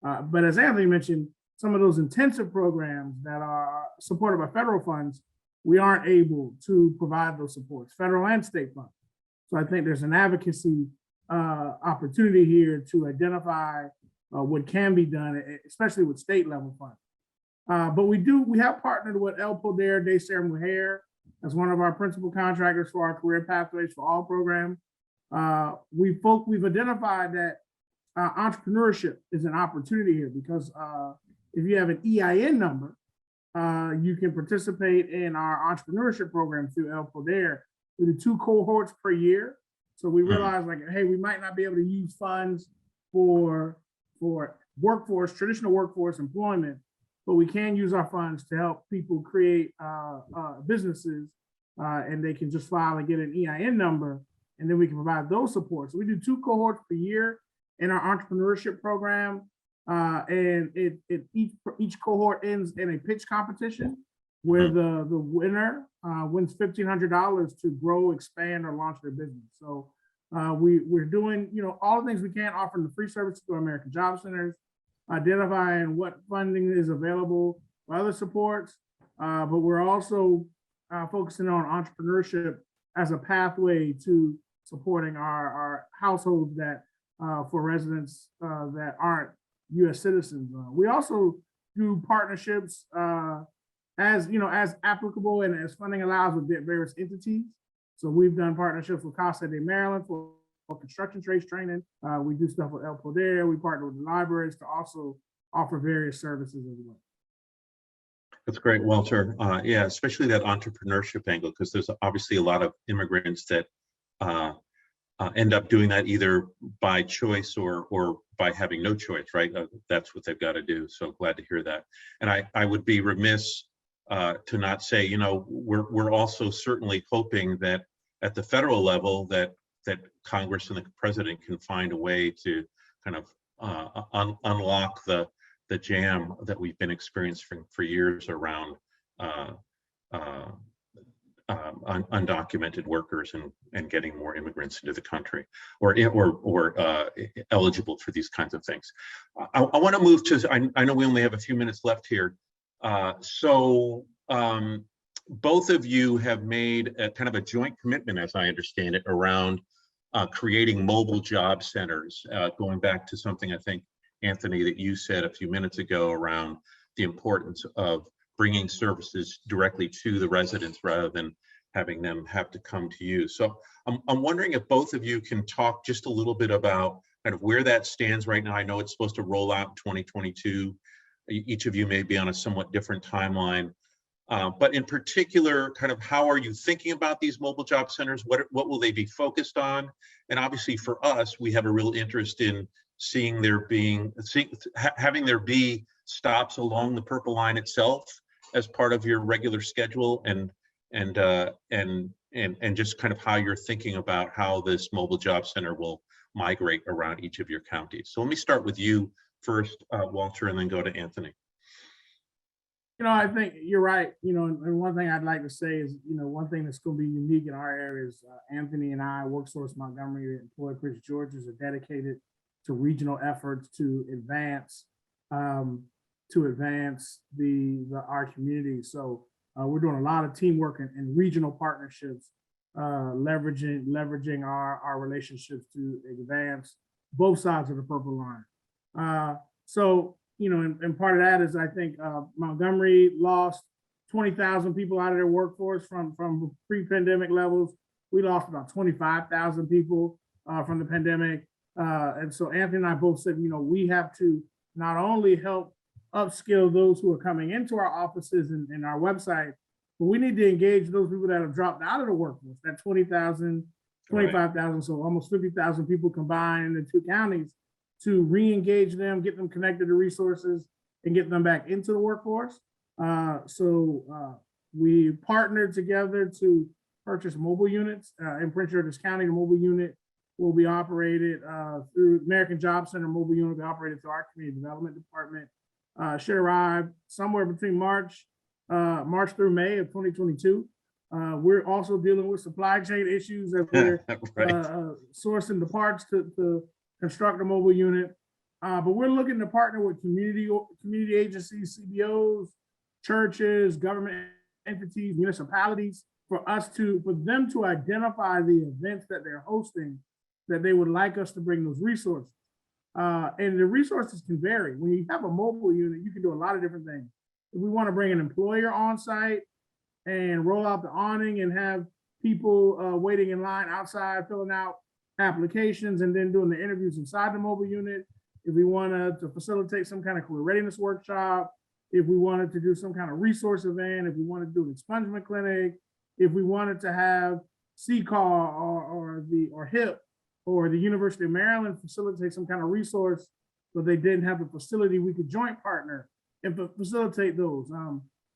But as Anthony mentioned, some of those intensive programs that are supported by federal funds, we aren't able to provide those supports, federal and state funds. So I think there's an advocacy opportunity here to identify what can be done, especially with state level funds. But we have partnered with El Poder de Ser Mujer as one of our principal contractors for our Career Pathways for All program. We've identified that entrepreneurship is an opportunity here because if you have an EIN number, you can participate in our entrepreneurship program through El Poder. We do 2 cohorts per year. So we realized hey, we might not be able to use funds for traditional workforce employment, but we can use our funds to help people create businesses, and they can just file and get an EIN number, and then we can provide those supports. So we do 2 cohorts per year in our entrepreneurship program, and each cohort ends in a pitch competition where the winner wins $1,500 to grow, expand, or launch their business. So we're doing all the things we can, offering the free services to American Job Centers, identifying what funding is available for other supports, but we're also focusing on entrepreneurship as a pathway to supporting our households that for residents that aren't U.S. citizens. We also do partnerships as applicable and as funding allows with various entities. So we've done partnerships with Casa de Maryland for construction trades training. We do stuff with El Poder. We partner with the libraries to also offer various services as well. That's great, Walter. Yeah, especially that entrepreneurship angle, because there's obviously a lot of immigrants that end up doing that either by choice or by having no choice, right? That's what they've got to do. So glad to hear that. And I would be remiss to not say, we're also certainly hoping that at the federal level that Congress and the president can find a way to kind of unlock the jam that we've been experiencing for years around undocumented workers and getting more immigrants into the country or eligible for these kinds of things. I want to move to, I know we only have a few minutes left here. So both of you have made a kind of a joint commitment, as I understand it, around creating mobile job centers, going back to something I think, Anthony, that you said a few minutes ago around the importance of bringing services directly to the residents rather than having them have to come to you. So I'm wondering if both of you can talk just a little bit about kind of where that stands right now. I know it's supposed to roll out in 2022. Each of you may be on a somewhat different timeline. But in particular, kind of how are you thinking about these mobile job centers? What will they be focused on? And obviously for us, we have a real interest in seeing having there be stops along the Purple Line itself as part of your regular schedule, and just kind of how you're thinking about how this mobile job center will migrate around each of your counties. So let me start with you first, Walter, and then go to Anthony. I think you're right. And one thing I'd like to say is, one thing that's going to be unique in our area is Anthony and I, WorkSource Montgomery, employed Prince George's, are dedicated to regional efforts to advance our community. So we're doing a lot of teamwork and regional partnerships leveraging our relationships to advance both sides of the purple line. So, you know, and part of that is I think Montgomery lost 20,000 people out of their workforce from pre-pandemic levels. We lost about 25,000 people from the pandemic. And so Anthony and I both said, you know, we have to not only help upskill those who are coming into our offices and our website, but we need to engage those people that have dropped out of the workforce, that 20,000, 25,000, so almost 50,000 people combined in the two counties, to re-engage them, get them connected to resources, and get them back into the workforce. We partnered together to purchase mobile units in Prince George's County. The mobile unit will be operated through American Job Center. Mobile unit will be operated through our community development department. Should arrive somewhere between March through May of 2022. We're also dealing with supply chain issues as we're sourcing the parts to construct a mobile unit. But we're looking to partner with community agencies, CBOs, churches, government entities, municipalities, for them to identify the events that they're hosting that they would like us to bring those resources. And the resources can vary. When you have a mobile unit, you can do a lot of different things. If we want to bring an employer on site and roll out the awning and have people waiting in line outside, filling out applications and then doing the interviews inside the mobile unit. If we wanted to facilitate some kind of career readiness workshop, if we wanted to do some kind of resource event, if we wanted to do an expungement clinic, if we wanted to have CCAR or HIP or the University of Maryland facilitate some kind of resource, but they didn't have the facility, we could joint partner and facilitate those.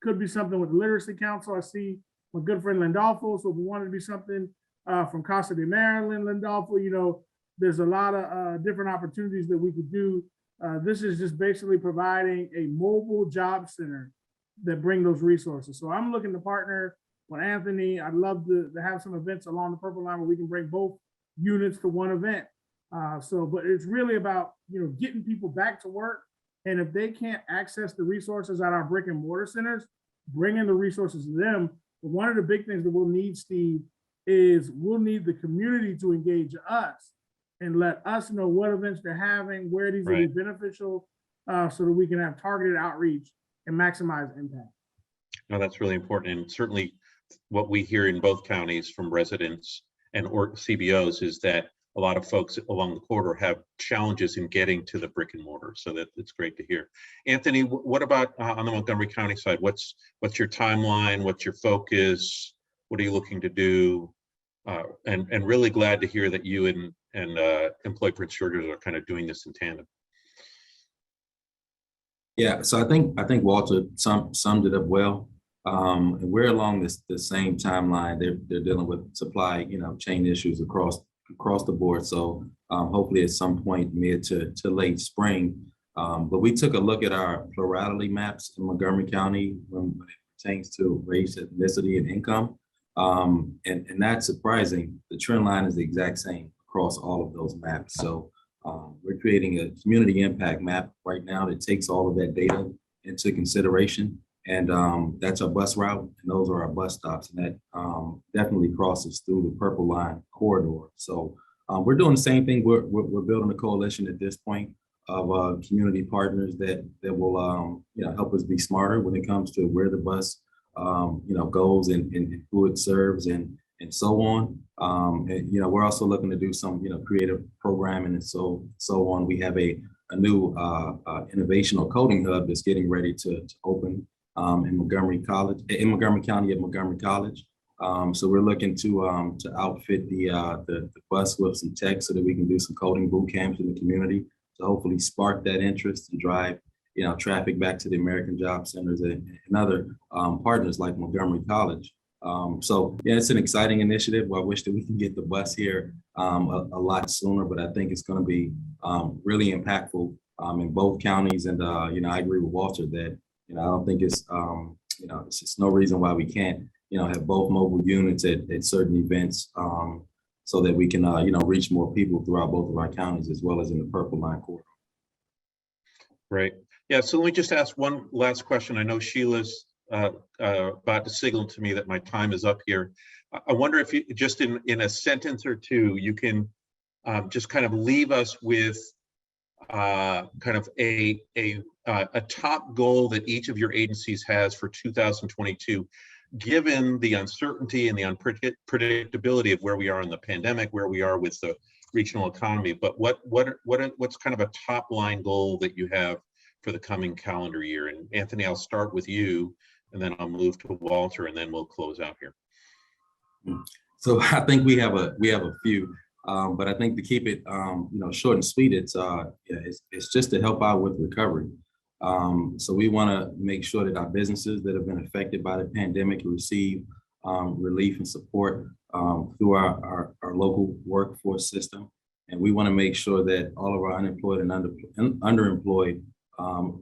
Could be something with the Literacy Council. I see my good friend Lindolfo. So if we wanted to be something from Casa de Maryland, Lindolfo, you know, there's a lot of different opportunities that we could do. This is just basically providing a mobile job center that bring those resources. So I'm looking to partner with Anthony. I'd love to have some events along the Purple Line where we can bring both units to one event. But it's really about, you know, getting people back to work. And if they can't access the resources at our brick and mortar centers, bringing the resources to them. But one of the big things that we'll need, Steve, is we'll need the community to engage us and let us know what events they're having, where these will be beneficial, so that we can have targeted outreach and maximize impact. No, that's really important. And certainly what we hear in both counties from residents or CBOs is that a lot of folks along the corridor have challenges in getting to the brick and mortar. So it's great to hear. Anthony, what about on the Montgomery County side? What's your timeline? What's your focus? What are you looking to do? And really glad to hear that you and Employ Prince George's are kind of doing this in tandem. Yeah, so I think Walter summed it up well. And we're along the same timeline. They're dealing with supply, chain issues across the board. So hopefully at some point mid to late spring. But we took a look at our plurality maps in Montgomery County when it pertains to race, ethnicity, and income. And not surprising, the trend line is the exact same across all of those maps. So we're creating a community impact map right now that takes all of that data into consideration. And that's our bus route, and those are our bus stops. And that definitely crosses through the Purple Line corridor. So we're doing the same thing. We're building a coalition at this point of community partners that will help us be smarter when it comes to where the bus goes and who it serves and so on. And we're also looking to do some creative programming and so on. We have a new innovational coding hub that's getting ready to open in Montgomery County at Montgomery College. So we're looking to outfit the bus with some tech so that we can do some coding boot camps in the community to hopefully spark that interest and drive traffic back to the American Job Centers and other partners like Montgomery College. So yeah, it's an exciting initiative. I wish that we can get the bus here a lot sooner, but I think it's going to be really impactful in both counties. And I agree with Walter that I don't think it's it's no reason why we can't have both mobile units at certain events so that we can reach more people throughout both of our counties as well as in the Purple Line corridor. Right. Yeah. So let me just ask one last question. I know Sheila's about to signal to me that my time is up here. I wonder if you just in a sentence or two, you can just kind of leave us with kind of a top goal that each of your agencies has for 2022, given the uncertainty and the unpredictability of where we are in the pandemic, where we are with the regional economy. But what's kind of a top line goal that you have for the coming calendar year? And Anthony, I'll start with you, and then I'll move to Walter, and then we'll close out here. So I think we have a few, but I think to keep it short and sweet, it's just to help out with recovery. So we want to make sure that our businesses that have been affected by the pandemic receive relief and support through our local workforce system. And we want to make sure that all of our unemployed and underemployed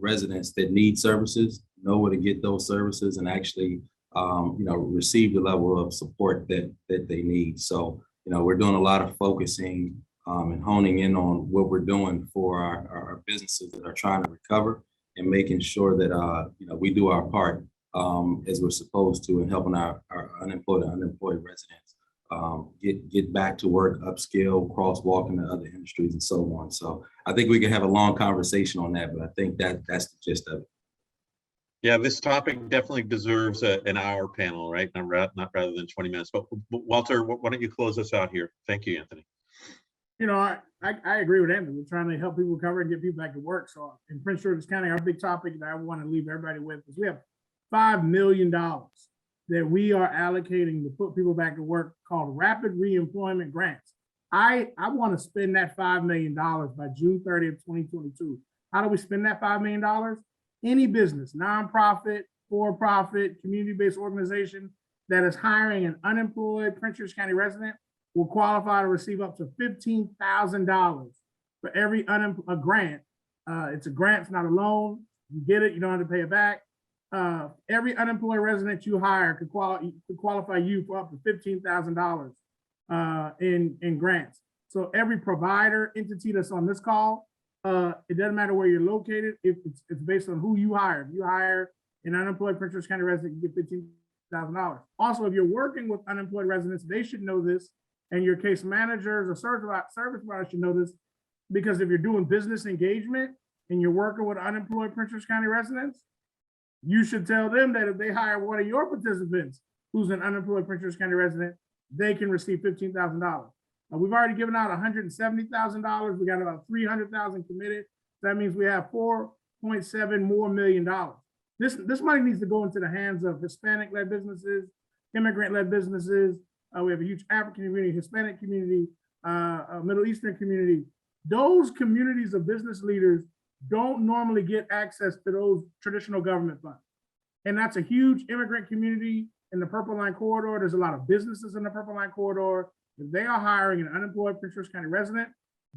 residents that need services know where to get those services and actually receive the level of support that they need. So, we're doing a lot of focusing and honing in on what we're doing for our businesses that are trying to recover and making sure that, we do our part as we're supposed to in helping our unemployed and underemployed residents get back to work, upskill, crosswalk into other industries and so on. So I think we can have a long conversation on that, but I think that's the gist of it. Yeah, this topic definitely deserves an hour panel, right? Not rather than 20 minutes. But Walter, why don't you close us out here? Thank you, Anthony. I agree with Anthony. We're trying to help people recover and get people back to work. So in Prince George's County, our big topic that I want to leave everybody with is we have $5 million that we are allocating to put people back to work called rapid reemployment grants. I want to spend that $5 million by June 30th, 2022. How do we spend that $5 million? Any business, nonprofit, for-profit, community-based organization that is hiring an unemployed Prince George's County resident will qualify to receive up to $15,000 for every grant. It's a grant, it's not a loan. You get it, you don't have to pay it back. Every unemployed resident you hire could qualify you for up to $15,000 in grants. So every provider entity that's on this call, it doesn't matter where you're located. It's based on who you hire. If you hire an unemployed Prince George's County resident, you get $15,000. Also, if you're working with unemployed residents, they should know this, and your case managers or service providers should know this, because if you're doing business engagement and you're working with unemployed Prince George's County residents, you should tell them that if they hire one of your participants who's an unemployed Prince George's County resident, they can receive $15,000. We've already given out $170,000. We got about $300,000 committed. That means we have $4.7 more million. This money needs to go into the hands of Hispanic-led businesses, immigrant-led businesses. We have a huge African community, Hispanic community, Middle Eastern community. Those communities of business leaders don't normally get access to those traditional government funds. And that's a huge immigrant community in the Purple Line Corridor. There's a lot of businesses in the Purple Line Corridor. If they are hiring an unemployed Prince George's County resident,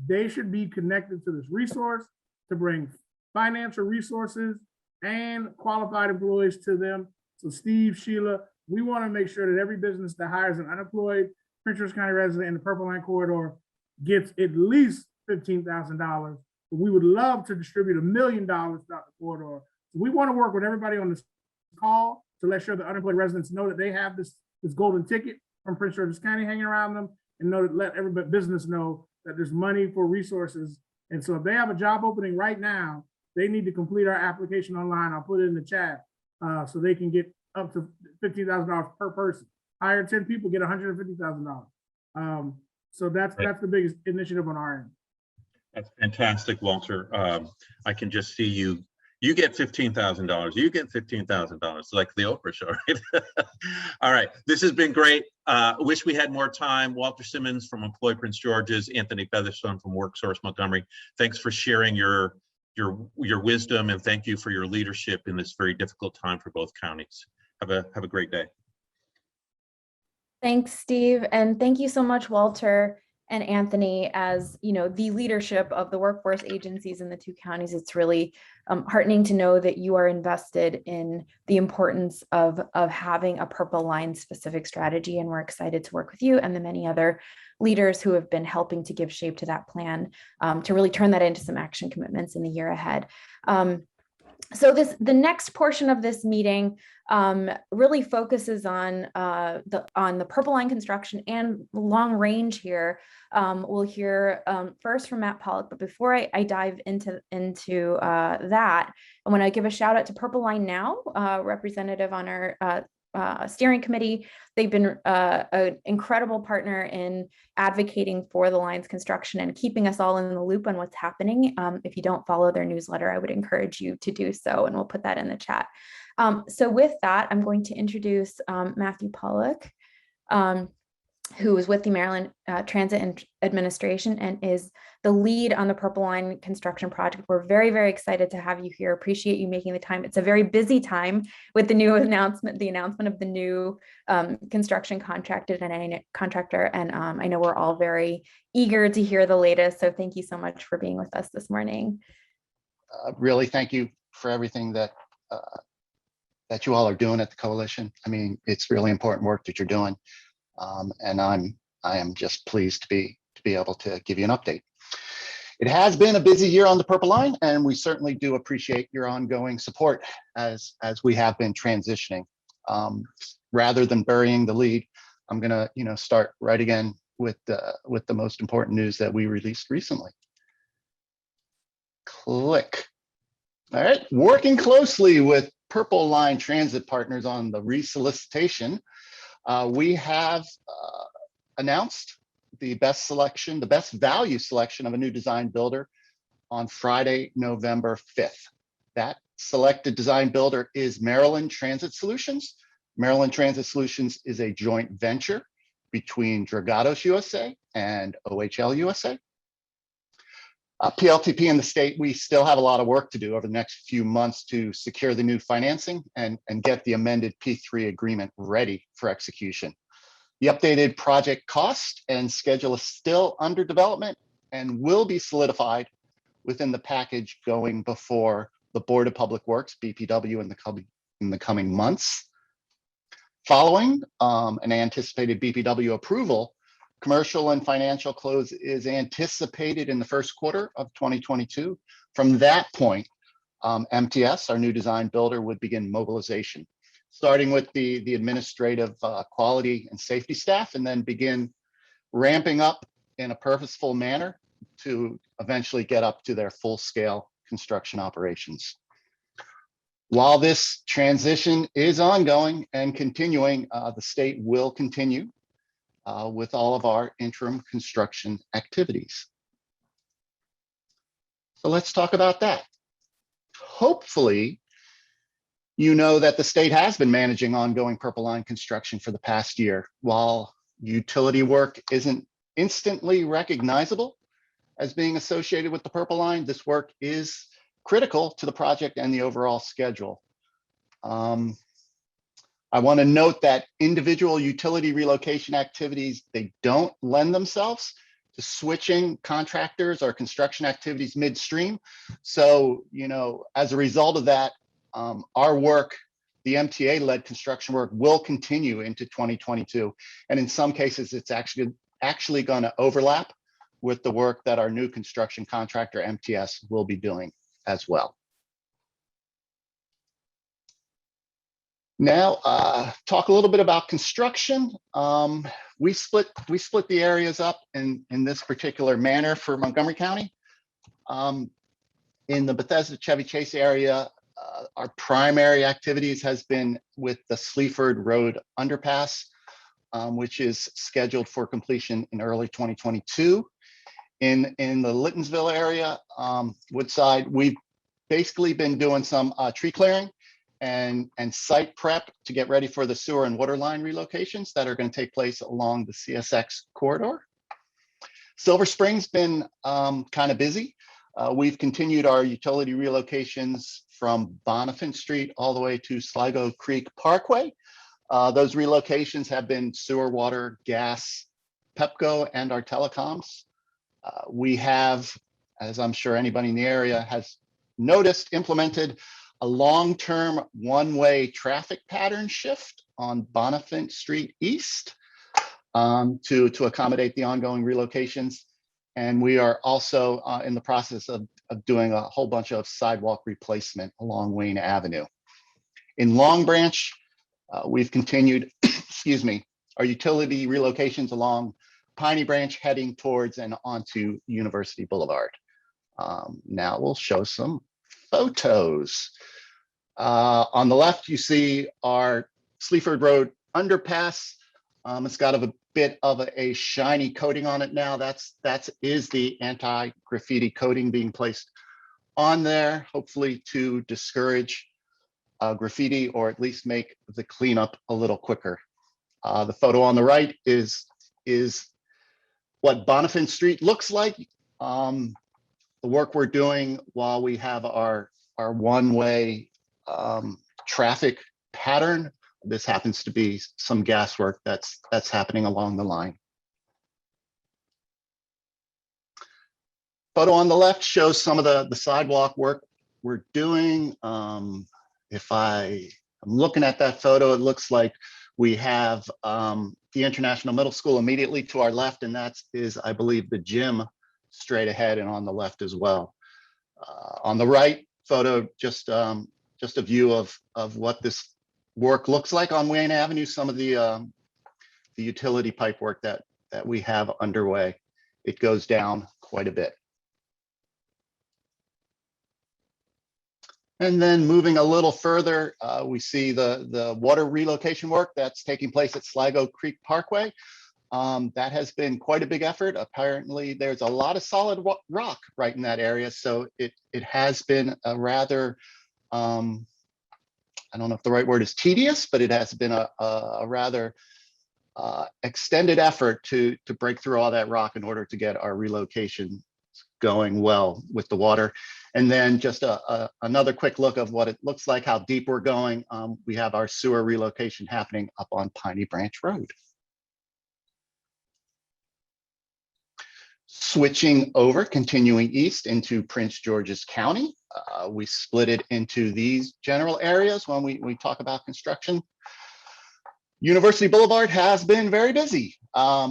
they should be connected to this resource to bring financial resources and qualified employees to them. So Steve, Sheila, we want to make sure that every business that hires an unemployed Prince George's County resident in the Purple Line Corridor gets at least $15,000. But we would love to distribute $1 million throughout the corridor. So we want to work with everybody on this call to let sure the unemployed residents know that they have this golden ticket from Prince George's County hanging around them, and know that let every business know that there's money for resources. And so if they have a job opening right now, they need to complete our application online. I'll put it in the chat so they can get up to $15,000 per person. Hire 10 people, get $150,000. So that's the biggest initiative on our end. That's fantastic, Walter. I can just see you. You get $15,000. You get $15,000, like the Oprah show, right? All right, this has been great. Wish we had more time. Walter Simmons from Employ Prince George's, Anthony Featherstone from WorkSource Montgomery. Thanks for sharing your wisdom, and thank you for your leadership in this very difficult time for both counties. Have a great day. Thanks, Steve, and thank you so much, Walter and Anthony. As you know, the leadership of the workforce agencies in the two counties, it's really heartening to know that you are invested in the importance of having a Purple Line specific strategy, and we're excited to work with you and the many other leaders who have been helping to give shape to that plan to really turn that into some action commitments in the year ahead. the next portion of this meeting really focuses on the Purple Line construction and long range here. We'll hear first from Matt Pollock, but before I dive into that, I want to give a shout out to Purple Line Now, representative on our steering committee. They've been an incredible partner in advocating for the line's construction and keeping us all in the loop on what's happening. If you don't follow their newsletter, I would encourage you to do so, and we'll put that in the chat. So with that, I'm going to introduce Matthew Pollock, who is with the Maryland Transit Administration and is the lead on the Purple Line construction project. We're very, very excited to have you here. Appreciate you making the time. It's a very busy time with the new announcement, of the new construction contractor, and I know we're all very eager to hear the latest. So thank you so much for being with us this morning. Really, thank you for everything that you all are doing at the coalition. I mean, it's really important work that you're doing. And I am just pleased to be able to give you an update. It has been a busy year on the Purple Line, and we certainly do appreciate your ongoing support as we have been transitioning. Rather than burying the lead, I'm gonna start right again with the most important news that we released recently. Click. All right, working closely with Purple Line Transit partners on the resolicitation. We have announced the best value selection of a new design builder on Friday, November 5th. That selected design builder is Maryland Transit Solutions. Maryland Transit Solutions is a joint venture between Dragados USA and OHL USA. PLTP and the state, we still have a lot of work to do over the next few months to secure the new financing and get the amended P3 agreement ready for execution. The updated project cost and schedule is still under development and will be solidified within the package going before the Board of Public Works, BPW, in the coming months. Following an anticipated BPW approval, commercial and financial close is anticipated in the first quarter of 2022. From that point, MTS, our new design builder, would begin mobilization, starting with the administrative quality and safety staff, and then begin ramping up in a purposeful manner to eventually get up to their full-scale construction operations. While this transition is ongoing and continuing, the state will continue with all of our interim construction activities. So let's talk about that. Hopefully, you know that the state has been managing ongoing Purple Line construction for the past year. While utility work isn't instantly recognizable as being associated with the Purple Line, this work is critical to the project and the overall schedule. I want to note that individual utility relocation activities, they don't lend themselves to switching contractors or construction activities midstream. So, as a result of that, our work, the MTA-led construction work, will continue into 2022. And in some cases, it's actually going to overlap with the work that our new construction contractor, MTS, will be doing as well. Now, talk a little bit about construction. We split the areas up in this particular manner for Montgomery County. In the Bethesda Chevy Chase area, our primary activities has been with the Sleaford Road underpass, which is scheduled for completion in early 2022. In the Littonsville area, Woodside, we've basically been doing some tree clearing and site prep to get ready for the sewer and water line relocations that are going to take place along the CSX corridor. Silver Spring's been kind of busy. We've continued our utility relocations from Bonifant Street all the way to Sligo Creek Parkway. Those relocations have been sewer, water, gas, Pepco, and our telecoms. We have, as I'm sure anybody in the area has noticed, implemented a long-term one-way traffic pattern shift on Bonifant Street East to accommodate the ongoing relocations. And we are also in the process of doing a whole bunch of sidewalk replacement along Wayne Avenue. In Long Branch, we've continued, excuse me, our utility relocations along Piney Branch heading towards and onto University Boulevard. Now we'll show some photos. On the left, you see our Sleaford Road underpass. It's got a bit of a shiny coating on it now. That is the anti-graffiti coating being placed on there, hopefully to discourage graffiti or at least make the cleanup a little quicker. The photo on the right is what Bonifant Street looks like. The work we're doing while we have our one-way traffic pattern. This happens to be some gas work that's happening along the line. Photo on the left shows some of the sidewalk work we're doing. If I'm looking at that photo, it looks like we have the International Middle School immediately to our left, and that is, I believe, the gym straight ahead and on the left as well. On the right photo, just a view of what this work looks like on Wayne Avenue, some of the utility pipe work that we have underway. It goes down quite a bit. And then moving a little further, we see the water relocation work that's taking place at Sligo Creek Parkway. That has been quite a big effort. Apparently, there's a lot of solid rock right in that area. So it has been a rather, I don't know if the right word is tedious, but it has been a rather extended effort to break through all that rock in order to get our relocation going well with the water. And then just another quick look of what it looks like, how deep we're going. We have our sewer relocation happening up on Piney Branch Road. Switching over, continuing east into Prince George's County. We split it into these general areas when we talk about construction. University Boulevard has been very busy.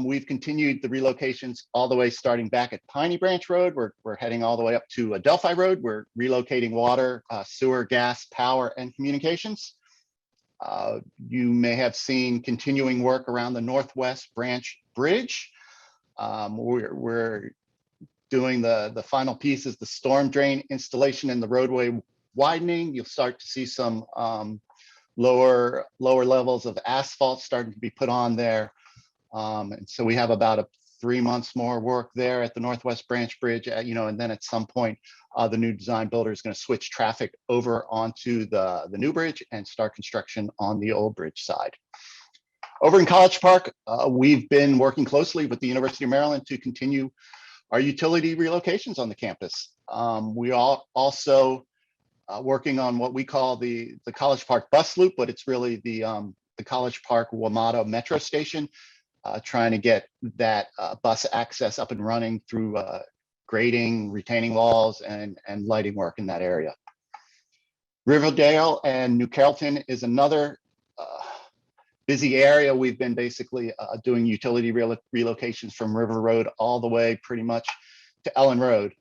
We've continued the relocations all the way starting back at Piney Branch Road. We're heading all the way up to Adelphi Road. We're relocating water, sewer, gas, power, and communications. You may have seen continuing work around the Northwest Branch Bridge. We're doing the final pieces, the storm drain installation and the roadway widening. You'll start to see some lower levels of asphalt starting to be put on there. And so we have about 3 months more work there at the Northwest Branch Bridge, and then at some point, the new design builder is going to switch traffic over onto the new bridge and start construction on the old bridge side. Over in College Park, we've been working closely with the University of Maryland to continue our utility relocations on the campus. We are also working on what we call the College Park bus loop, but it's really the College Park Wamata Metro Station, trying to get that bus access up and running through grading, retaining walls, and lighting work in that area. Riverdale and New Carrollton is another busy area. We've been basically doing utility relocations from River Road all the way pretty much to Ellen Road.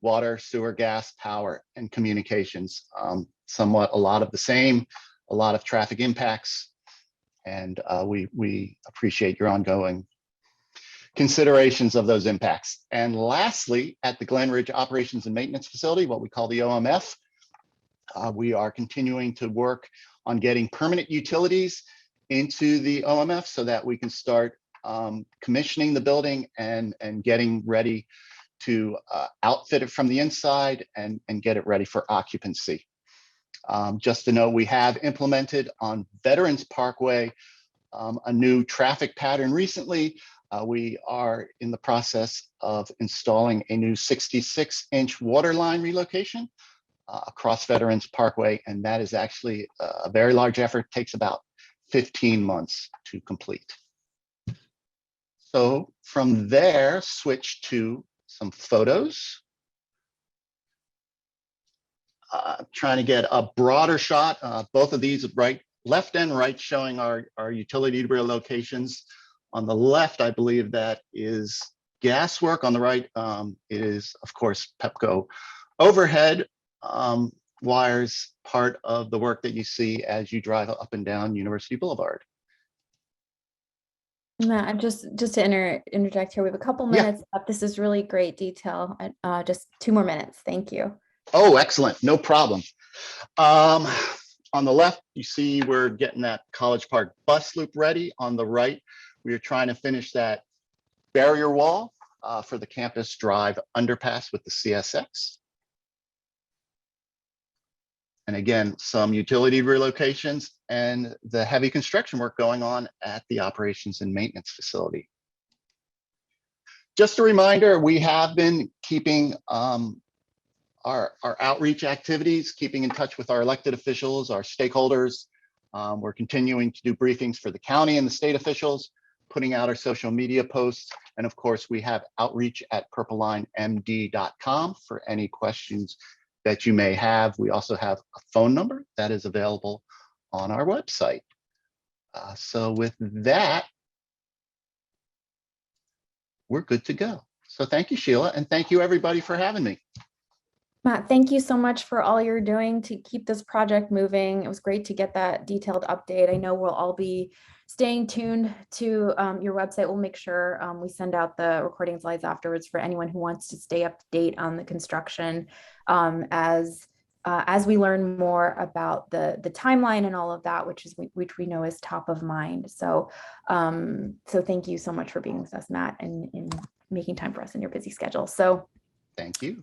Water, sewer, gas, power, and communications. Somewhat a lot of the same, a lot of traffic impacts, and we appreciate your ongoing considerations of those impacts. And lastly, at the Glen Ridge Operations and Maintenance Facility, what we call the OMF, we are continuing to work on getting permanent utilities into the OMF so that we can start commissioning the building and getting ready to outfit it from the inside and get it ready for occupancy. Just to note, we have implemented on Veterans Parkway a new traffic pattern recently. We are in the process of installing a new 66-inch water line relocation across Veterans Parkway, and that is actually a very large effort. Takes about 15 months to complete. So from there, switch to some photos. Trying to get a broader shot. Both of these, left and right, showing our utility relocations. On the left, I believe that is gas work on the right is, of course, Pepco overhead wires, part of the work that you see as you drive up and down University Boulevard. Matt, just to interject here, we have a couple Yeah. minutes left. This is really great detail. Just 2 more minutes. Thank you. Oh, excellent. No problem. On the left, you see we're getting that College Park bus loop ready. On the right, we are trying to finish that barrier wall for the Campus Drive underpass with the CSX. And again, some utility relocations and the heavy construction work going on at the operations and maintenance facility. Just a reminder, we have been keeping our outreach activities, keeping in touch with our elected officials, our stakeholders. We're continuing to do briefings for the county and the state officials, putting out our social media posts. And of course, we have outreach at purplelinemd.com for any questions that you may have. We also have a phone number that is available on our website. So with that, we're good to go. So thank you, Sheila, and thank you everybody for having me. Matt, thank you so much for all you're doing to keep this project moving. It was great to get that detailed update. I know we'll all be staying tuned to your website. We'll make sure we send out the recording slides afterwards for anyone who wants to stay up to date on the construction as we learn more about the timeline and all of that, which we know is top of mind. So thank you so much for being with us, Matt, and making time for us in your busy schedule. So thank you.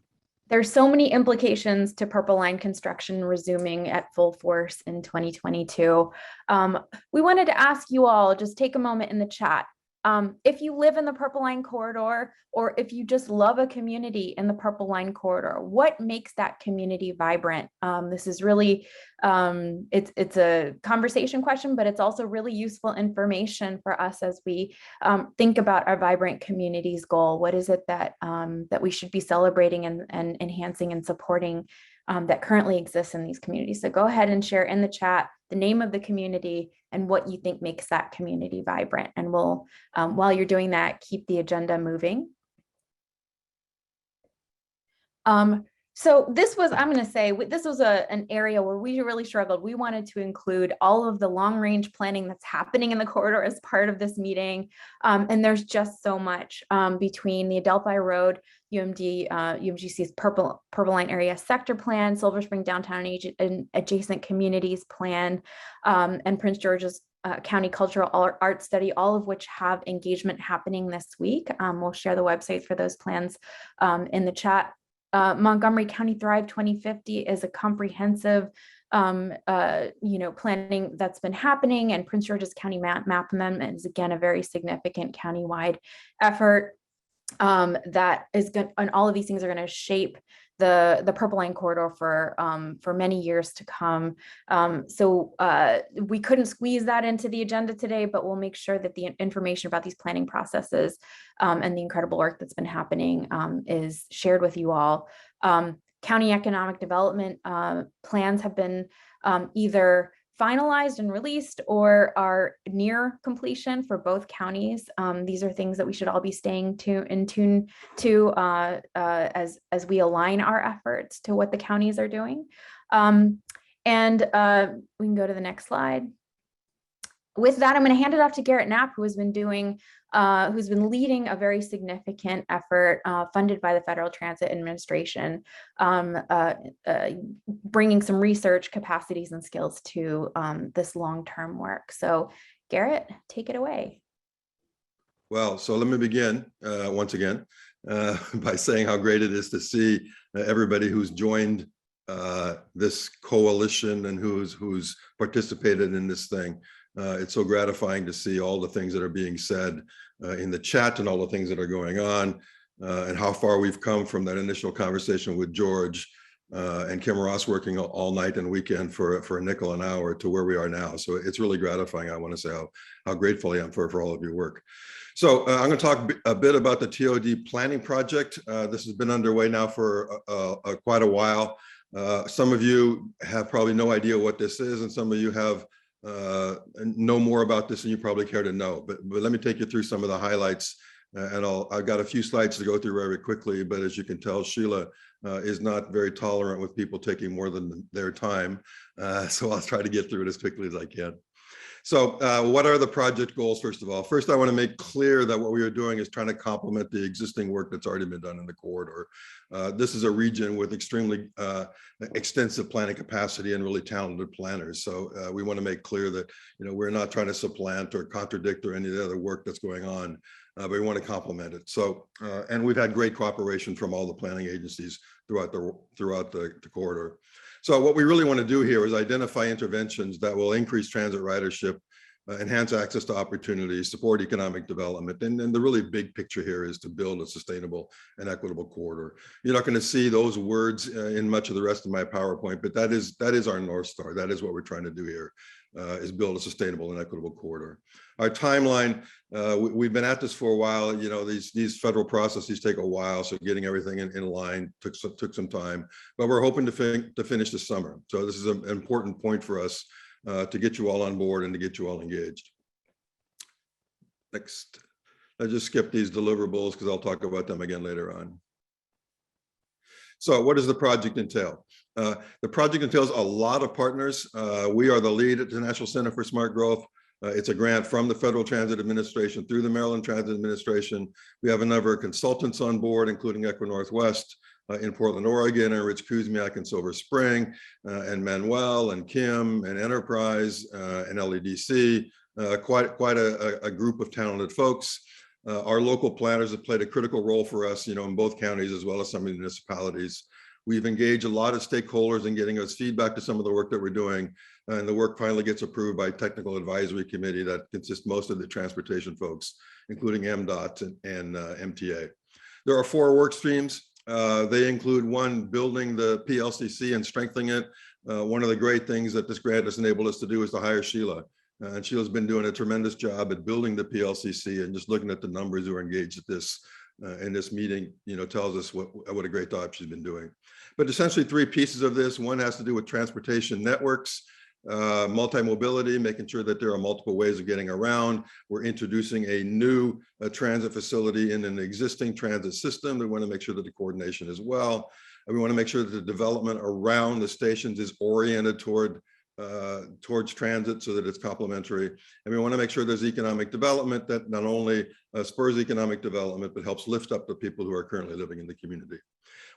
There's so many implications to Purple Line construction resuming at full force in 2022. We wanted to ask you all, just take a moment in the chat. If you live in the Purple Line corridor, or if you just love a community in the Purple Line corridor, what makes that community vibrant? This is really, it's a conversation question, but it's also really useful information for us as we think about our vibrant communities goal. What is it that that we should be celebrating and enhancing and supporting that currently exists in these communities? So go ahead and share in the chat the name of the community and what you think makes that community vibrant. And we'll, while you're doing that, keep the agenda moving. So this was, I'm going to say, this was an area where we really struggled. We wanted to include all of the long range planning that's happening in the corridor as part of this meeting. And there's just so much between the Adelphi Road, UMGC's Purple Line Area Sector Plan, Silver Spring Downtown and Adjacent Communities Plan, and Prince George's County Cultural Art Study, all of which have engagement happening this week. We'll share the websites for those plans in the chat. Montgomery County Thrive 2050 is a comprehensive planning that's been happening, and Prince George's County map amendment is again a very significant countywide effort that is going, and all of these things are going to shape the Purple Line corridor for many years to come. So we couldn't squeeze that into the agenda today, but we'll make sure that the information about these planning processes and the incredible work that's been happening is shared with you all. County economic development plans have been either finalized and released or are near completion for both counties. These are things that we should all be staying in tune to as we align our efforts to what the counties are doing. And we can go to the next slide. With that, I'm going to hand it off to Garrett Knapp, who has been doing, who's been leading a very significant effort funded by the Federal Transit Administration, bringing some research capacities and skills to this long-term work. So Garrett, take it away. Well, so let me begin once again by saying how great it is to see everybody who's joined this coalition and who's participated in this thing. It's so gratifying to see all the things that are being said in the chat and all the things that are going on and how far we've come from that initial conversation with George and Kim Ross working all night and weekend for a nickel an hour to where we are now. So it's really gratifying. I want to say how grateful I am for all of your work. So I'm going to talk a bit about the TOD planning project. This has been underway now for quite a while. Some of you have probably no idea what this is, and some of you have know more about this than you probably care to know. But let me take you through some of the highlights And I've got a few slides to go through very quickly, but as you can tell, Sheila is not very tolerant with people taking more than their time. So I'll try to get through it as quickly as I can. So what are the project goals, first of all? First, I want to make clear that what we are doing is trying to complement the existing work that's already been done in the corridor. This is a region with extremely extensive planning capacity and really talented planners. So we want to make clear that, you know, we're not trying to supplant or contradict or any of the other work that's going on, but we want to complement it. So, and we've had great cooperation from all the planning agencies throughout the corridor. So what we really want to do here is identify interventions that will increase transit ridership, enhance access to opportunities, support economic development. And the really big picture here is to build a sustainable and equitable corridor. You're not going to see those words in much of the rest of my PowerPoint, but that is our North Star. That is what we're trying to do here, is build a sustainable and equitable corridor. Our timeline, we've been at this for a while. You know, these federal processes take a while, so getting everything in line took some time, but we're hoping to finish this summer. So this is an important point for us to get you all on board and to get you all engaged. Next, I just skip these deliverables because I'll talk about them again later on. So what does the project entail? The project entails a lot of partners. We are the lead at the National Center for Smart Growth. It's a grant from the Federal Transit Administration through the Maryland Transit Administration. We have a number of consultants on board, including Equinorthwest in Portland, Oregon, and Rich Kuzmiak in Silver Spring, and Manuel and Kim and Enterprise and LEDC, quite a group of talented folks. Our local planners have played a critical role for us, you know, in both counties as well as some municipalities. We've engaged a lot of stakeholders in getting us feedback to some of the work that we're doing, and the work finally gets approved by technical advisory committee that consists most of the transportation folks, including MDOT and MTA. There are 4 work streams. They include 1, building the PLCC and strengthening it. One of the great things that this grant has enabled us to do is to hire Sheila. And Sheila's been doing a tremendous job at building the PLCC, and just looking at the numbers who are engaged at this in this meeting, you know, tells us what a great job she's been doing. But essentially 3 pieces of this. One has to do with transportation networks, multi-mobility, making sure that there are multiple ways of getting around. We're introducing a new transit facility in an existing transit system. We want to make sure that the coordination is well. And we want to make sure that the development around the stations is oriented towards transit so that it's complementary. And we want to make sure there's economic development that not only spurs economic development, but helps lift up the people who are currently living in the community.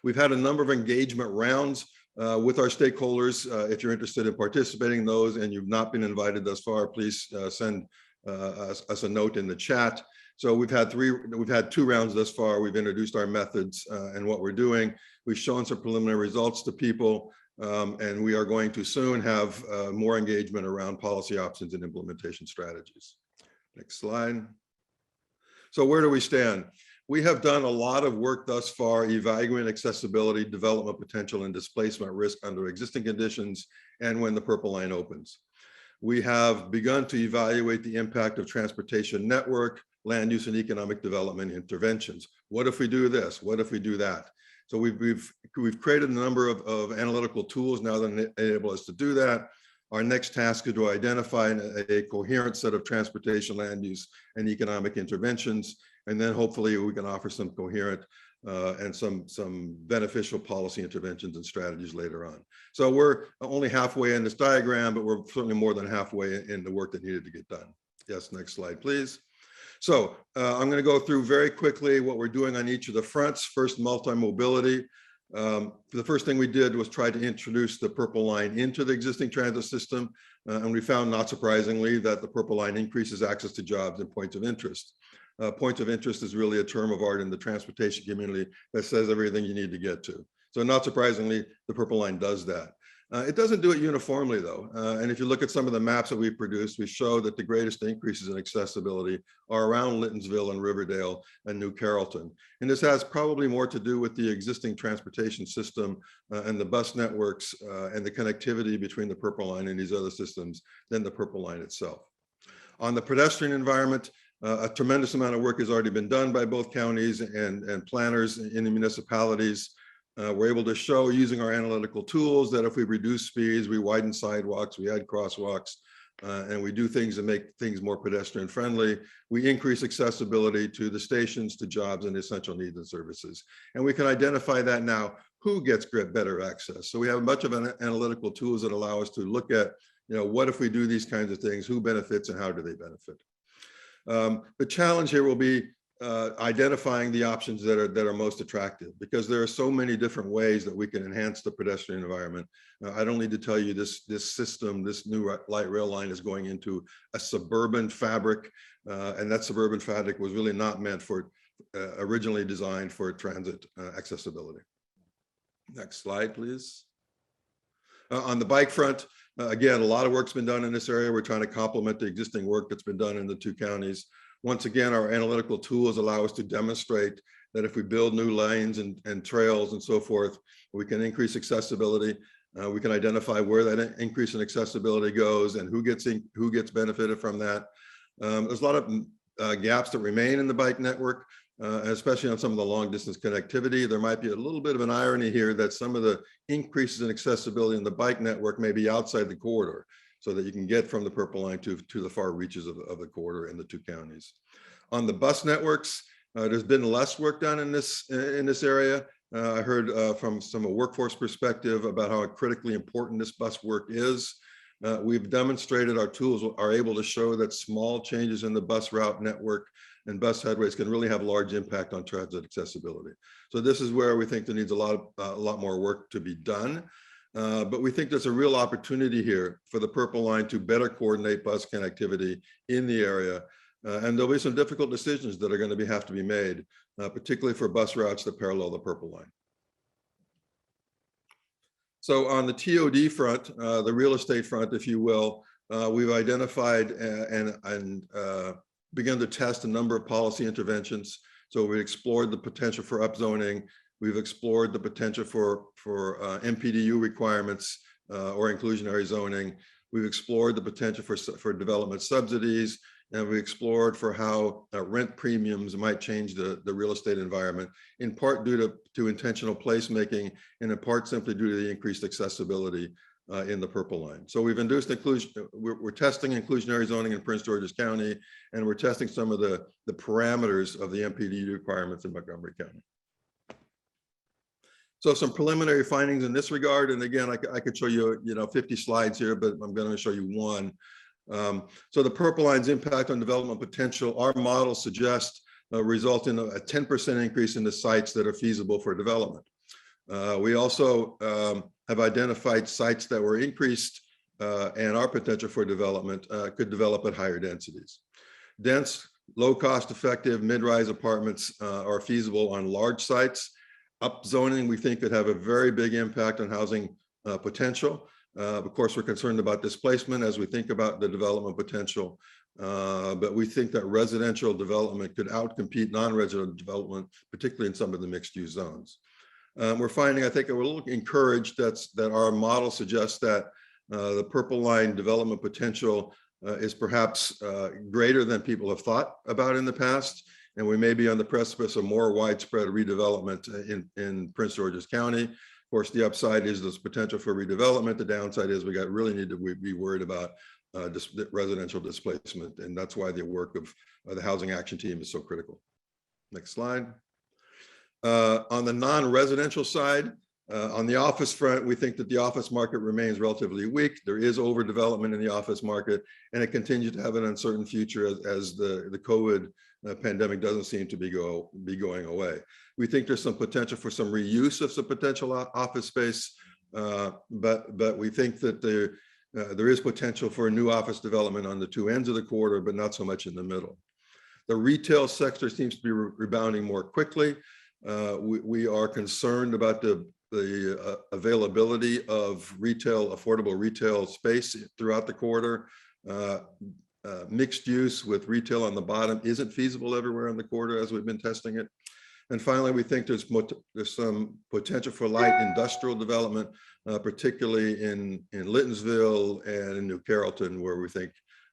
We've had a number of engagement rounds with our stakeholders. If you're interested in participating in those and you've not been invited thus far, please send us a note in the chat. So we've had 2 rounds thus far. We've introduced our methods and what we're doing. We've shown some preliminary results to people. And we are going to soon have more engagement around policy options and implementation strategies. Next slide. So where do we stand? We have done a lot of work thus far evaluating accessibility, development potential, and displacement risk under existing conditions and when the Purple Line opens. We have begun to evaluate the impact of transportation network, land use, and economic development interventions. What if we do this? What if we do that? So we've created a number of analytical tools now that enable us to do that. Our next task is to identify a coherent set of transportation, land use, and economic interventions, and then hopefully we can offer some coherent and some beneficial policy interventions and strategies later on. So we're only halfway in this diagram, but we're certainly more than halfway in the work that needed to get done. Yes, next slide, please. So I'm going to go through very quickly what we're doing on each of the fronts. First, multi-mobility. The first thing we did was try to introduce the Purple Line into the existing transit system. And we found, not surprisingly, that the Purple Line increases access to jobs and points of interest. Points of interest is really a term of art in the transportation community that says everything you need to get to. So not surprisingly, the Purple Line does that. It doesn't do it uniformly, though. And if you look at some of the maps that we've produced, we show that the greatest increases in accessibility are around Littonsville and Riverdale and New Carrollton. And this has probably more to do with the existing transportation system and the bus networks and the connectivity between the Purple Line and these other systems than the Purple Line itself. On the pedestrian environment, a tremendous amount of work has already been done by both counties and planners in the municipalities. We're able to show using our analytical tools that if we reduce speeds, we widen sidewalks, we add crosswalks, and we do things to make things more pedestrian friendly, we increase accessibility to the stations, to jobs and essential needs and services. And we can identify that now, who gets better access. So we have a bunch of analytical tools that allow us to look at, what if we do these kinds of things, who benefits and how do they benefit? The challenge here will be identifying the options that are most attractive, because there are so many different ways that we can enhance the pedestrian environment. I don't need to tell you this system, this new light rail line is going into a suburban fabric, and that suburban fabric was really not meant for, originally designed for transit accessibility. Next slide, please. On the bike front, again, a lot of work's been done in this area. We're trying to complement the existing work that's been done in the 2 counties. Once again, our analytical tools allow us to demonstrate that if we build new lanes and trails and so forth, we can increase accessibility. We can identify where that increase in accessibility goes and who gets benefited from that. There's a lot of gaps that remain in the bike network, especially on some of the long distance connectivity. There might be a little bit of an irony here that some of the increases in accessibility in the bike network may be outside the corridor, so that you can get from the Purple Line to the far reaches of the corridor in the 2 counties. On the bus networks, there's been less work done in this area. I heard from a workforce perspective about how critically important this bus work is. We've demonstrated our tools are able to show that small changes in the bus route network and bus headways can really have large impact on transit accessibility. So this is where we think there needs a lot more work to be done. But we think there's a real opportunity here for the Purple Line to better coordinate bus connectivity in the area. And there'll be some difficult decisions that are going to have to be made, particularly for bus routes that parallel the Purple Line. So on the TOD front, the real estate front, if you will, we've identified and begun to test a number of policy interventions. So we explored the potential for upzoning. We've explored the potential for MPDU requirements or inclusionary zoning. We've explored the potential for development subsidies, and we explored for how rent premiums might change the real estate environment, in part due to intentional placemaking, and in part simply due to the increased accessibility in the Purple Line. So we've induced inclusion. We're testing inclusionary zoning in Prince George's County, and we're testing some of the parameters of the MPDU requirements in Montgomery County. So some preliminary findings in this regard, and again, I could show you 50 slides here, but I'm going to show you one. So the Purple Line's impact on development potential, our model suggests result in a 10% increase in the sites that are feasible for development. We also have identified sites that were increased and our potential for development could develop at higher densities. Dense, low cost effective mid-rise apartments are feasible on large sites. Upzoning, we think, could have a very big impact on housing potential. Of course, we're concerned about displacement as we think about the development potential, but we think that residential development could outcompete non-residential development, particularly in some of the mixed-use zones. We're finding, I think, we're a little encouraged that our model suggests that the Purple Line development potential is perhaps greater than people have thought about in the past. And we may be on the precipice of more widespread redevelopment in Prince George's County. Of course, the upside is this potential for redevelopment. The downside is we really need to be worried about residential displacement. And that's why the work of the Housing Action Team is so critical. Next slide. On the non-residential side, on the office front, we think that the office market remains relatively weak. There is overdevelopment in the office market, and it continues to have an uncertain future as the COVID pandemic doesn't seem to be going away. We think there's some potential for some reuse of some potential office space, but we think that there is potential for a new office development on the 2 ends of the corridor, but not so much in the middle. The retail sector seems to be rebounding more quickly. We are concerned about the availability of affordable retail space throughout the corridor. Mixed use with retail on the bottom isn't feasible everywhere on the corridor as we've been testing it. And finally, we think there's some potential for light industrial development, particularly in Littonsville and in New Carrollton, where we think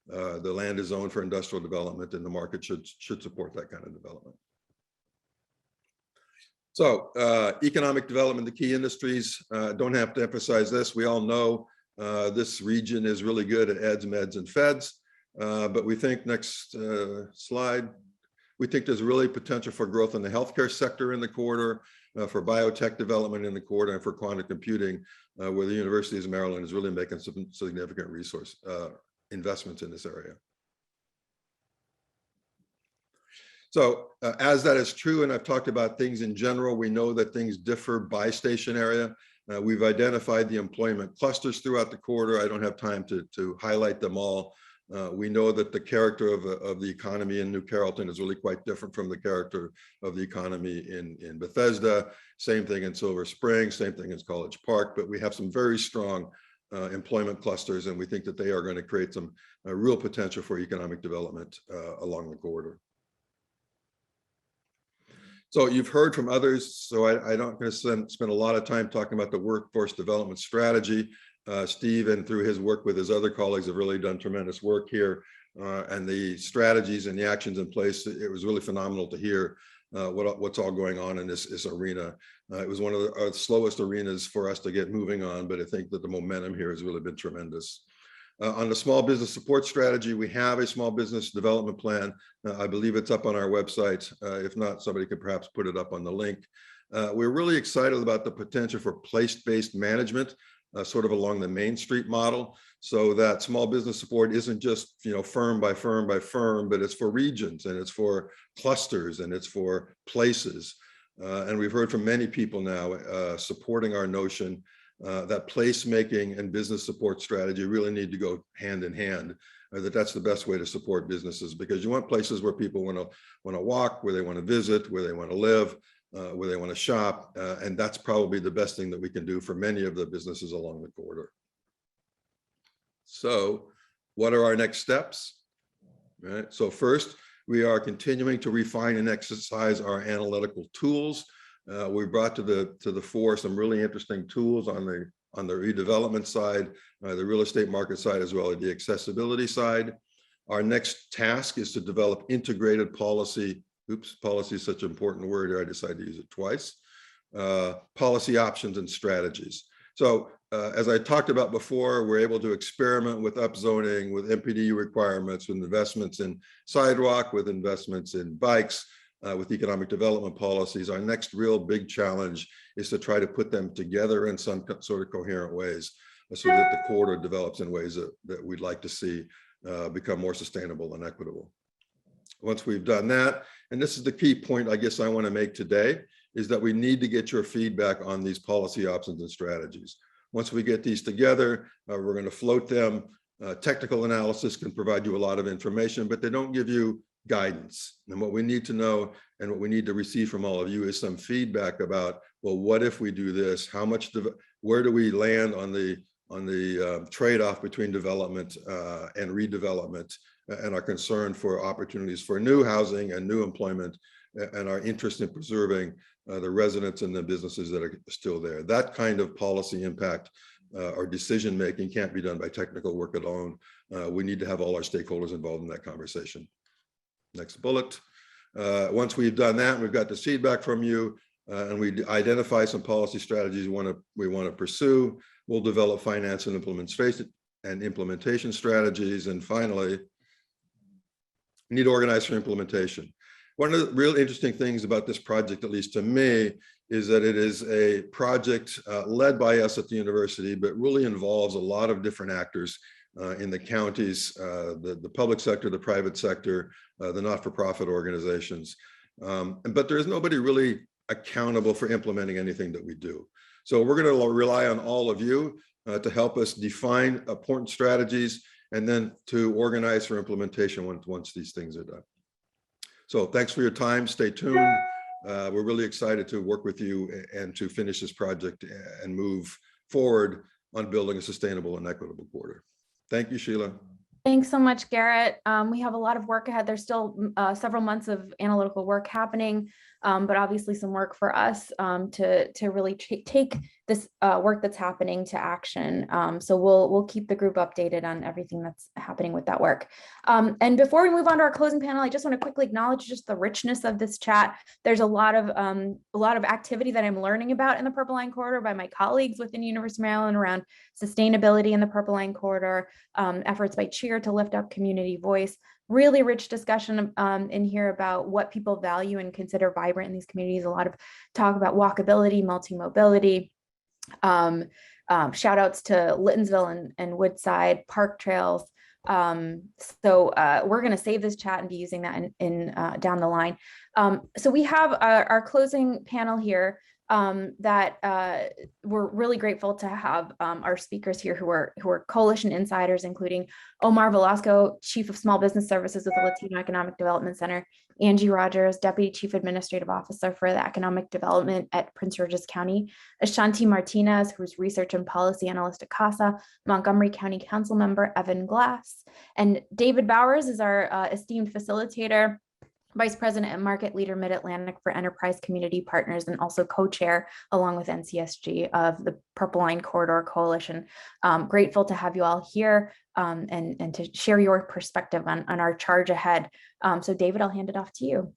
the land is zoned for industrial development and the market should support that kind of development. So economic development, the key industries, don't have to emphasize this. We all know This region is really good at eds, meds, and feds. But we think, next slide, we think there's really potential for growth in the healthcare sector in the corridor, for biotech development in the corridor, and for quantum computing, where the University of Maryland is really making some significant resource investments in this area. So as that is true, and I've talked about things in general, we know that things differ by station area. We've identified the employment clusters throughout the corridor. I don't have time to highlight them all. We know that the character of the economy in New Carrollton is really quite different from the character of the economy in Bethesda. Same thing in Silver Spring, same thing in College Park, but we have some very strong employment clusters, and we think that they are going to create some real potential for economic development along the corridor. So you've heard from others, so I don't going to spend a lot of time talking about the workforce development strategy. Steve, and through his work with his other colleagues, have really done tremendous work here, and the strategies and the actions in place. It was really phenomenal to hear what's all going on in this arena. It was one of the slowest arenas for us to get moving on, but I think that the momentum here has really been tremendous. On the small business support strategy, we have a small business development plan. I believe it's up on our website. If not, somebody could perhaps put it up on the link. We're really excited about the potential for place-based management, sort of along the Main Street model, so that small business support isn't just, you know, firm by firm by firm, but it's for regions, and it's for clusters, and it's for places. And we've heard from many people now supporting our notion that placemaking and business support strategy really need to go hand in hand, that's the best way to support businesses, because you want places where people want to walk, where they want to visit, where they want to live, where they want to shop, and that's probably the best thing that we can do for many of the businesses along the corridor. So what are our next steps? Right. So first, we are continuing to refine and exercise our analytical tools. We brought to the fore some really interesting tools on the redevelopment side, the real estate market side, as well as the accessibility side. Our next task is to develop integrated policy. Oops, policy is such an important word here. I decided to use it twice. Policy options and strategies. So as I talked about before, we're able to experiment with upzoning, with MPDU requirements, with investments in sidewalk, with investments in bikes, with economic development policies. Our next real big challenge is to try to put them together in some sort of coherent ways, so that the corridor develops in ways that we'd like to see become more sustainable and equitable. Once we've done that, and this is the key point I guess I want to make today, is that we need to get your feedback on these policy options and strategies. Once we get these together, we're going to float them. Technical analysis can provide you a lot of information, but they don't give you guidance. And what we need to know, and what we need to receive from all of you, is some feedback about, well, what if we do this? How much, where do we land on the trade-off between development and redevelopment, and our concern for opportunities for new housing and new employment, and our interest in preserving the residents and the businesses that are still there. That kind of policy impact or decision making can't be done by technical work alone. We need to have all our stakeholders involved in that conversation. Next bullet. Once we've done that, we've got the feedback from you, and we identify some policy strategies we want to pursue. We'll develop finance and implementation strategies, and finally, we need to organize for implementation. One of the real interesting things about this project, at least to me, is that it is a project led by us at the university, but really involves a lot of different actors in the counties, the public sector, the private sector, the not-for-profit organizations. But there's nobody really accountable for implementing anything that we do. So we're going to rely on all of you to help us define important strategies, and then to organize for implementation once these things are done. So thanks for your time. Stay tuned. We're really excited to work with you and to finish this project and move forward on building a sustainable and equitable corridor. Thank you, Sheila. Thanks so much, Garrett. We have a lot of work ahead. There's still several months of analytical work happening. but obviously some work for us to really take this work that's happening to action. So we'll keep the group updated on everything that's happening with that work. And before we move on to our closing panel, I just want to quickly acknowledge just the richness of this chat. There's a lot of activity that I'm learning about in the Purple Line Corridor by my colleagues within University of Maryland around sustainability in the Purple Line Corridor, efforts by Cheer to lift up community voice. Really rich discussion in here about what people value and consider vibrant in these communities. A lot of talk about walkability, multi-mobility. Shout outs to Littonsville and Woodside park trails. So we're going to save this chat and be using that in down the line. So we have our closing panel here that we're really grateful to have our speakers here who are coalition insiders, including Omar Velasco, Chief of Small Business Services with the Latino Economic Development Center, Angie Rogers, Deputy Chief Administrative Officer for the Economic Development at Prince George's County, Ashanti Martinez, who's Research and Policy Analyst at CASA, Montgomery County Council Member Evan Glass, and David Bowers is our esteemed facilitator, Vice President and Market Leader Mid-Atlantic for Enterprise Community Partners, and also co-chair along with NCSG of the Purple Line Corridor Coalition. Grateful to have you all here and to share your perspective on our charge ahead. So David, I'll hand it off to you.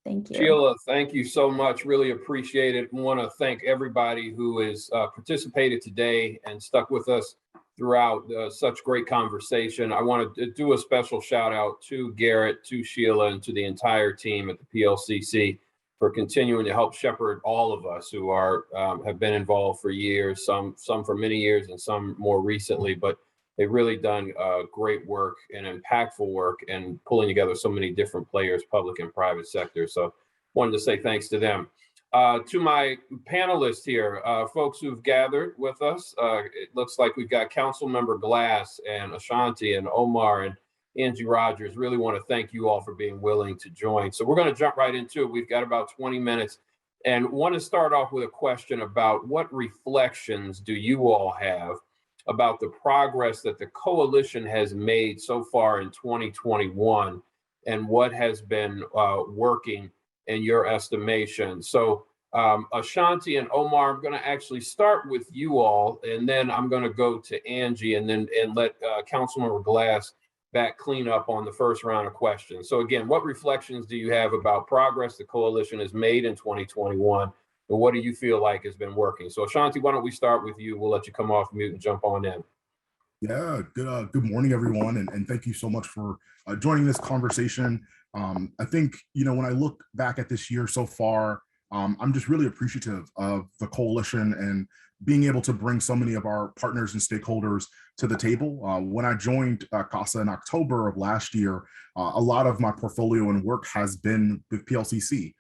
Thank you. Sheila, thank you so much. Really appreciate it. Want to thank everybody who has participated today and stuck with us throughout such great conversation. I want to do a special shout out to Garrett, to Sheila, and to the entire team at the PLCC for continuing to help shepherd all of us who are have been involved for years, some for many years and some more recently, but they've really done great work and impactful work and pulling together so many different players, public and private sector. So wanted to say thanks to them. To my panelists here, folks who've gathered with us, it looks like we've got Councilmember Glass and Ashanti and Omar and Angie Rogers. Really want to thank you all for being willing to join. So we're going to jump right into it. We've got about 20 minutes and want to start off with a question about what reflections do you all have about the progress that the coalition has made so far in 2021 and what has been working in your estimation. So Ashanti and Omar, I'm going to actually start with you all, and then I'm going to go to Angie and let Councilmember Glass back clean up on the first round of questions. So again, what reflections do you have about progress the coalition has made in 2021, and what do you feel like has been working? So Ashanti, why don't we start with you? We'll let you come off mute and jump on in. Yeah, good morning, everyone, and thank you so much for joining this conversation. I think, when I look back at this year so far, I'm just really appreciative of the coalition and being able to bring so many of our partners and stakeholders to the table. When I joined CASA in October of last year, a lot of my portfolio and work has been with PLCC.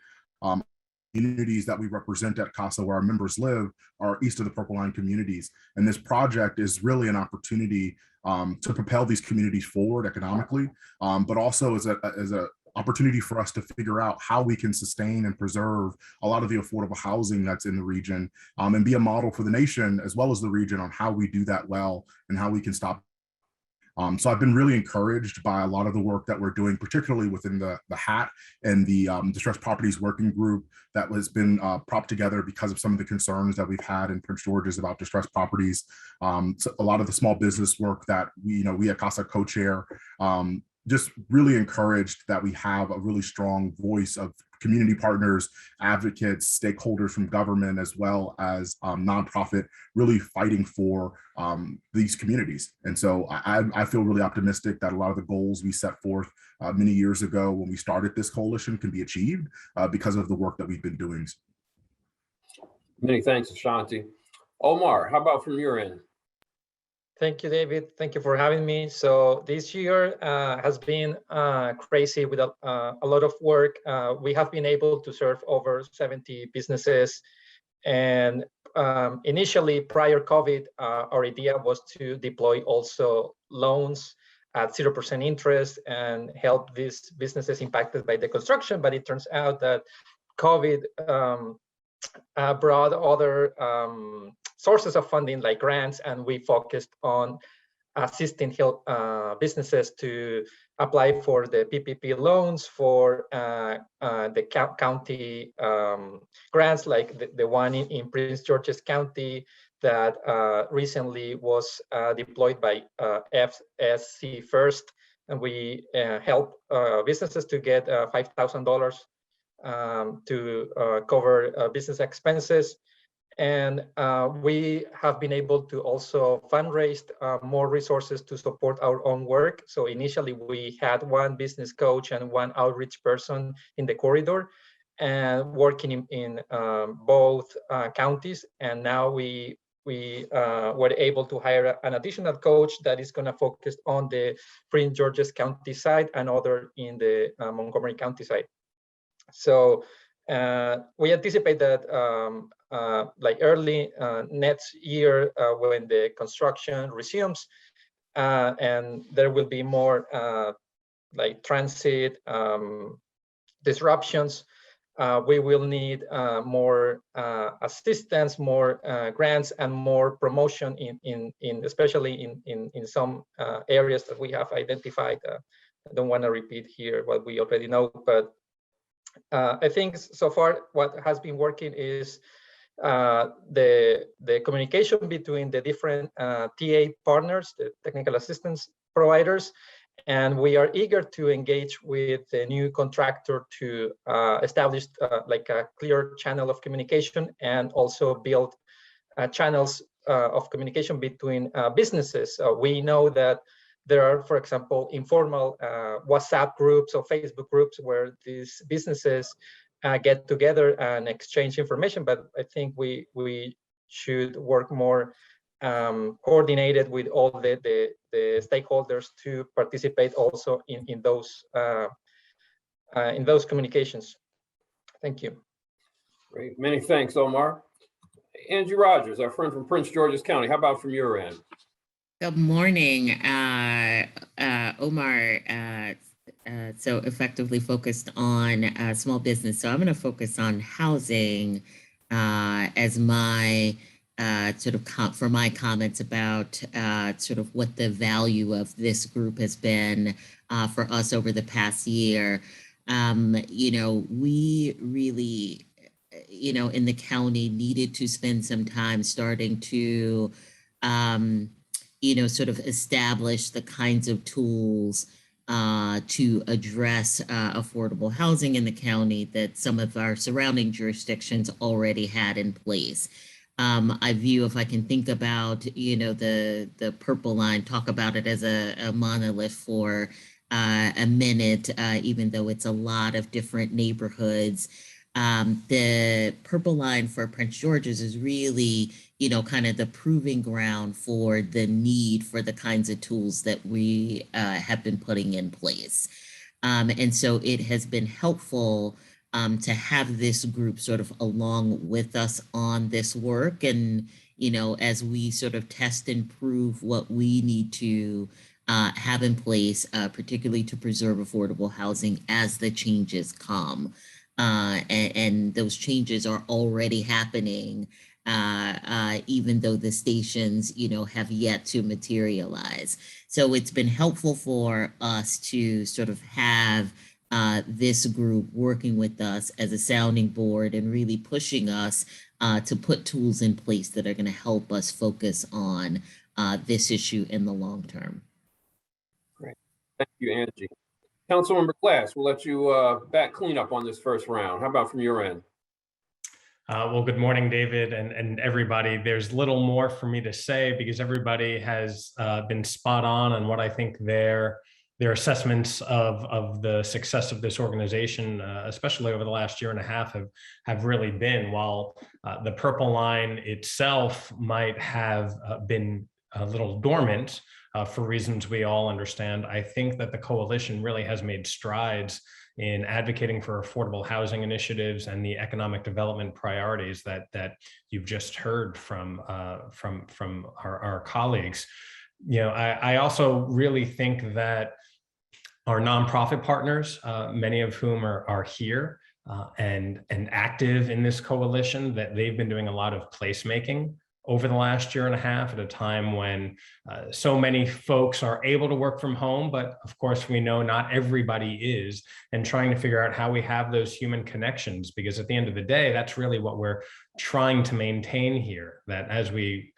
Communities that we represent at CASA, where our members live, are east of the Purple Line communities. And this project is really an opportunity to propel these communities forward economically, but also as a opportunity for us to figure out how we can sustain and preserve a lot of the affordable housing that's in the region, and be a model for the nation as well as the region on how we do that well and how we can stop. So I've been really encouraged by a lot of the work that we're doing, particularly within the HAT and the Distressed Properties Working Group that has been propped together because of some of the concerns that we've had in Prince George's about distressed properties. So a lot of the small business work that we at CASA co-chair, just really encouraged that we have a really strong voice of community partners, advocates, stakeholders from government, as well as nonprofit, really fighting for these communities. And so I feel really optimistic that a lot of the goals we set forth many years ago when we started this coalition can be achieved because of the work that we've been doing. Many thanks, Ashanti. Omar, how about from your end? Thank you, David. Thank you for having me. So this year has been crazy with a lot of work. We have been able to serve over 70 businesses. And initially, prior COVID, our idea was to deploy also loans at 0% interest and help these businesses impacted by the construction. But it turns out that COVID brought other sources of funding like grants, and we focused on assisting businesses to apply for the PPP loans, for the county grants, like the one in Prince George's County that recently was deployed by FSC First. And we help businesses to get $5,000 to cover business expenses. And we have been able to also fundraise more resources to support our own work. So initially we had one business coach and one outreach person in the corridor and working in both counties. And now we were able to hire an additional coach that is going to focus on the Prince George's County side and other in the Montgomery County side. So we anticipate that like early next year when the construction resumes and there will be more like transit disruptions, we will need more assistance, more grants, and more promotion especially in some areas that we have identified. I don't want to repeat here what we already know, but I think so far what has been working is the communication between the different TA partners, the technical assistance providers, and we are eager to engage with the new contractor to establish like a clear channel of communication and also build channels of communication between businesses. We know that there are, for example, informal WhatsApp groups or Facebook groups where these businesses get together and exchange information, but I think we should work more coordinated with all the stakeholders to participate also in those communications. Thank you. Great, many thanks, Omar. Angie Rogers, our friend from Prince George's County. How about from your end? Good morning, Omar. So effectively focused on small business. So I'm going to focus on housing as my sort of for my comments about sort of what the value of this group has been for us over the past year. You know, we really, you know, in the county needed to spend some time starting to you know, sort of establish the kinds of tools to address affordable housing in the county that some of our surrounding jurisdictions already had in place. I view, if I can think about, you know, the purple line, talk about it as a monolith for a minute, even though it's a lot of different neighborhoods. The purple line for Prince George's is really, you know, kind of the proving ground for the need for the kinds of tools that we have been putting in place. And so it has been helpful to have this group sort of along with us on this work. And, you know, as we sort of test and prove what we need to have in place, particularly to preserve affordable housing as the changes come. And those changes are already happening, even though the stations, you know, have yet to materialize. So it's been helpful for us to sort of have this group working with us as a sounding board and really pushing us to put tools in place that are going to help us focus on this issue in the long term. Great. Thank you, Angie. Councilmember Class, we'll let you back clean up on this first round. How about from your end? Well, good morning, David and everybody. There's little more for me to say because everybody has been spot on what I think their assessments of the success of this organization, especially over the last year and a half, have really been. While the purple line itself might have been a little dormant for reasons we all understand, I think that the coalition really has made strides in advocating for affordable housing initiatives and the economic development priorities that you've just heard from our colleagues. You know, I also really think that our nonprofit partners, many of whom are here and active in this coalition, that they've been doing a lot of placemaking over the last year and a half at a time when so many folks are able to work from home, but of course we know not everybody is, and trying to figure out how we have those human connections, because at the end of the day, that's really what we're trying to maintain here, that as we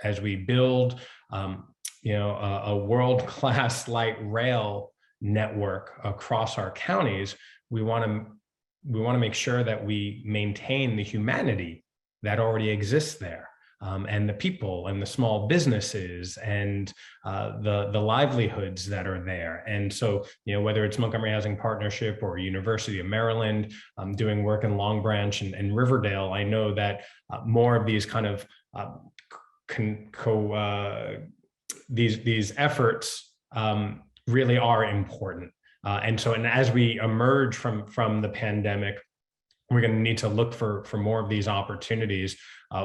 build a world-class light rail network across our counties, we want to make sure that we maintain the humanity that already exists there, and the people and the small businesses and the livelihoods that are there. And so, whether it's Montgomery Housing Partnership or University of Maryland, doing work in Long Branch and Riverdale, I know that more of these kind of these efforts really are important. And as we emerge from the pandemic, we're going to need to look for more of these opportunities,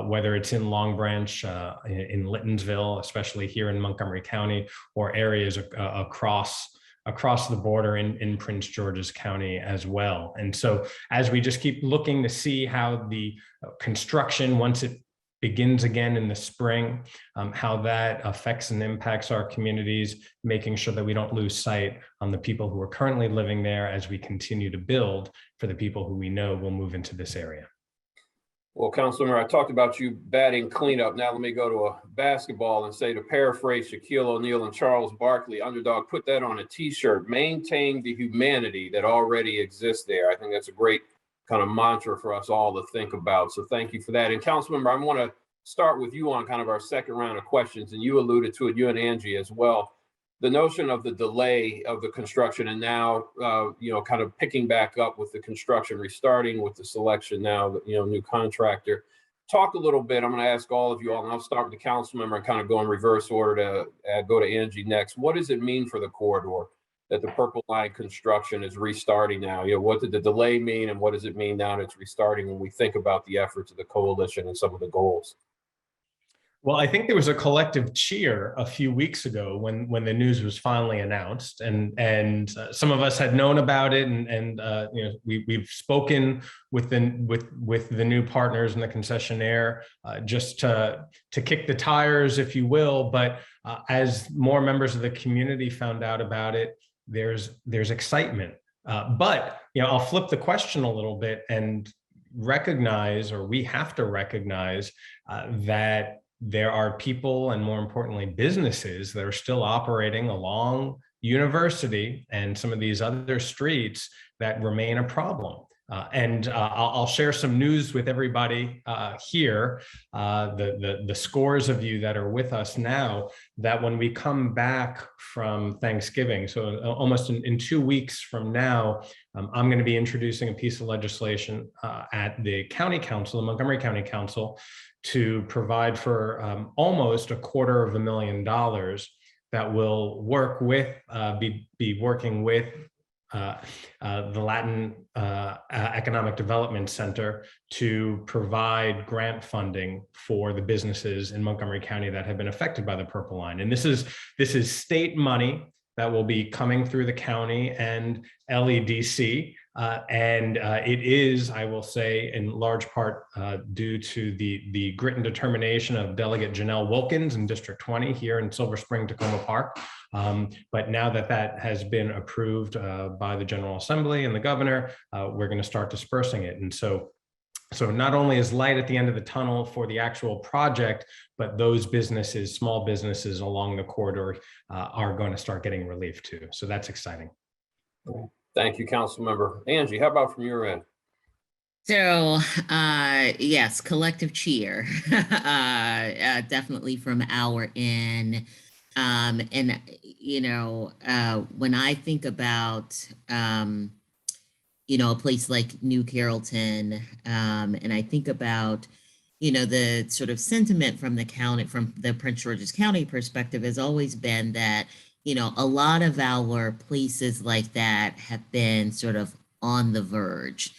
whether it's in Long Branch, in Littonsville, especially here in Montgomery County, or areas across the border in Prince George's County as well. And so as we just keep looking to see how the construction, once it begins again in the spring, how that affects and impacts our communities, making sure that we don't lose sight on the people who are currently living there as we continue to build for the people who we know will move into this area. Well, Councilmember, I talked about you batting cleanup. Now let me go to a basketball and say, to paraphrase Shaquille O'Neal and Charles Barkley, Underdog, put that on a t-shirt. Maintain the humanity that already exists there. I think that's a great kind of mantra for us all to think about. So thank you for that. And Councilmember, I want to start with you on kind of our second round of questions, and you alluded to it, you and Angie as well. The notion of the delay of the construction, and now, kind of picking back up with the construction, restarting with the selection now, new contractor. Talk a little bit, I'm going to ask all of you all, and I'll start with the council member and kind of go in reverse order to go to Angie next. What does it mean for the corridor that the Purple Line construction is restarting now? What did the delay mean, and what does it mean now that it's restarting when we think about the efforts of the coalition and some of the goals? Well, I think there was a collective cheer a few weeks ago when the news was finally announced, and some of us had known about it, and we've spoken with the new partners and the concessionaire just to kick the tires, if you will. But as more members of the community found out about it, there's excitement. But I'll flip the question a little bit and recognize, or we have to recognize, that there are people, and more importantly, businesses, that are still operating along University and some of these other streets that remain a problem. I'll share some news with everybody here, the scores of you that are with us now, that when we come back from Thanksgiving, so almost in 2 weeks from now, I'm going to be introducing a piece of legislation at the County Council, the Montgomery County Council, to provide for almost $250,000 that will work with, be working with the Latin Economic Development Center to provide grant funding for the businesses in Montgomery County that have been affected by the Purple Line. And this is state money that will be coming through the county and LEDC. It is, I will say, in large part due to the grit and determination of Delegate Janelle Wilkins in District 20 here in Silver Spring, Tacoma Park. But now that has been approved by the General Assembly and the governor, we're going to start dispersing it. And so not only is light at the end of the tunnel for the actual project, but those businesses, small businesses along the corridor, are going to start getting relief too. So that's exciting. Thank you, Councilmember. Angie, how about from your end? So, yes, collective cheer, definitely from our end. When I think about, a place like New Carrollton, and I think about, the sort of sentiment from the county, from the Prince George's County perspective, has always been that, a lot of our places like that have been sort of on the verge,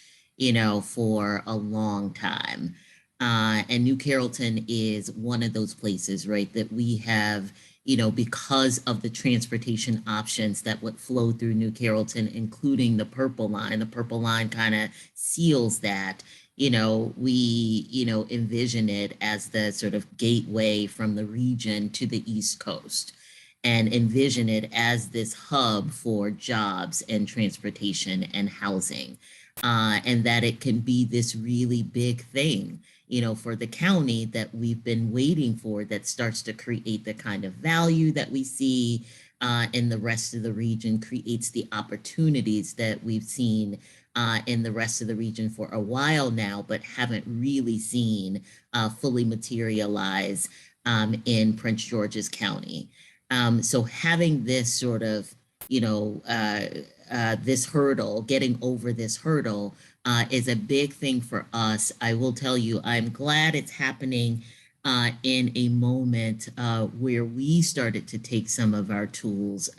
for a long time. And New Carrollton is one of those places, right, that we have, because of the transportation options that would flow through New Carrollton, including the Purple Line. The Purple Line kind of seals that. we envision it as the sort of gateway from the region to the East Coast, and envision it as this hub for jobs and transportation and housing, and that it can be this really big thing, for the county that we've been waiting for, that starts to create the kind of value that we see in the rest of the region, creates the opportunities that we've seen in the rest of the region for a while now, but haven't really seen fully materialize in Prince George's County. So having this sort of, this hurdle, getting over this hurdle is a big thing for us. I will tell you, I'm glad it's happening in a moment where we started to take some of our tools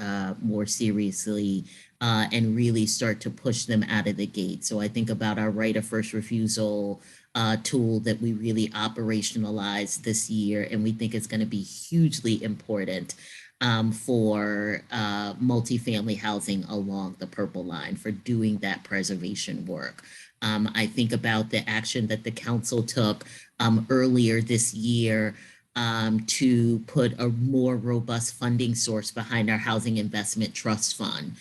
more seriously and really start to push them out of the gate. So I think about our right of first refusal tool that we really operationalized this year, and we think it's going to be hugely important for multifamily housing along the Purple Line, for doing that preservation work. I think about the action that the council took earlier this year to put a more robust funding source behind our Housing Investment Trust Fund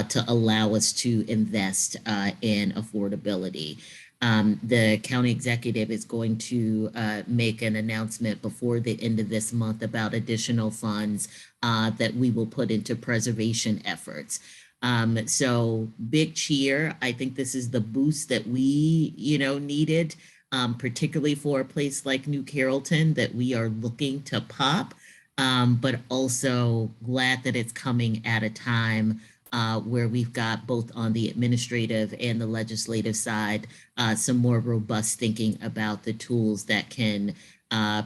to allow us to invest in affordability. The county executive is going to make an announcement before the end of this month about additional funds that we will put into preservation efforts. So big cheer. I think this is the boost that we, needed, particularly for a place like New Carrollton that we are looking to pop, but also glad that it's coming at a time where we've got, both on the administrative and the legislative side, some more robust thinking about the tools that can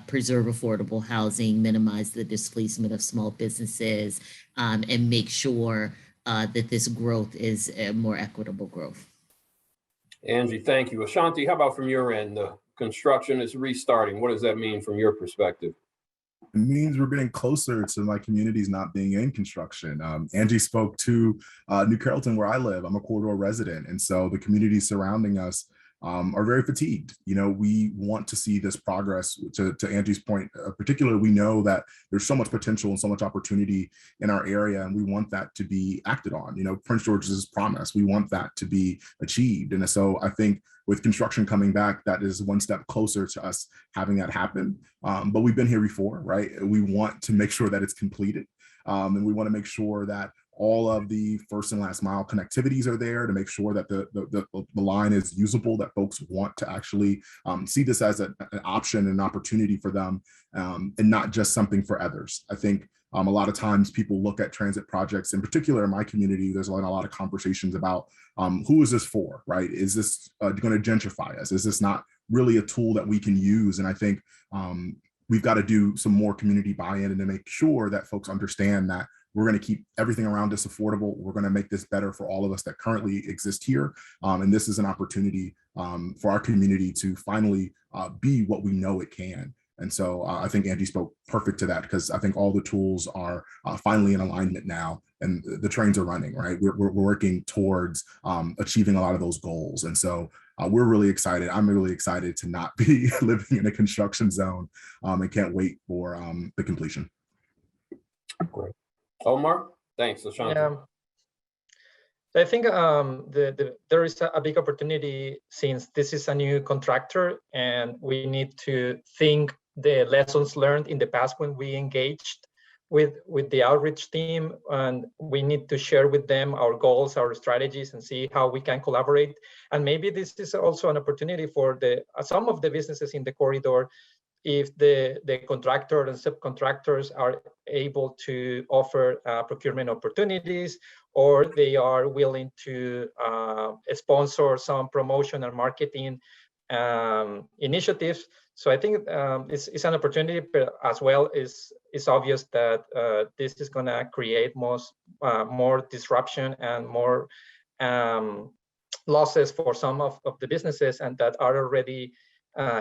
preserve affordable housing, minimize the displacement of small businesses, and make sure that this growth is a more equitable growth. Angie, thank you. Ashanti, how about from your end? The construction is restarting. What does that mean from your perspective? It means we're getting closer to my communities not being in construction. Angie spoke to New Carrollton, where I live. I'm a corridor resident. And so the communities surrounding us are very fatigued. We want to see this progress. To Angie's point, particularly, we know that there's so much potential and so much opportunity in our area, and we want that to be acted on. Prince George's promise, we want that to be achieved. And so I think with construction coming back, that is one step closer to us having that happen. But we've been here before, right? We want to make sure that it's completed. And we want to make sure that all of the first and last mile connectivities are there to make sure that the line is usable, that folks want to actually see this as an option, an opportunity for them, and not just something for others. I think a lot of times people look at transit projects, in particular in my community, there's a lot of conversations about who is this for, right? Is this going to gentrify us? Is this not really a tool that we can use? And I think we've got to do some more community buy-in and to make sure that folks understand that we're going to keep everything around us affordable. We're going to make this better for all of us that currently exist here. And this is an opportunity for our community to finally be what we know it can. And so I think Angie spoke perfect to that, because I think all the tools are finally in alignment now, and the trains are running, right? We're working towards achieving a lot of those goals. And so we're really excited. I'm really excited to not be living in a construction zone and can't wait for the completion. Great. Omar, thanks, Ashanti. Yeah. I think there is a big opportunity, since this is a new contractor, and we need to think the lessons learned in the past when we engaged with the outreach team, and we need to share with them our goals, our strategies, and see how we can collaborate. And maybe this is also an opportunity for some of the businesses in the corridor, if the contractor and subcontractors are able to offer procurement opportunities, or they are willing to sponsor some promotion and marketing initiatives. So I think it's an opportunity, but as well it's obvious that this is going to create more disruption and more losses for some of the businesses, and that are already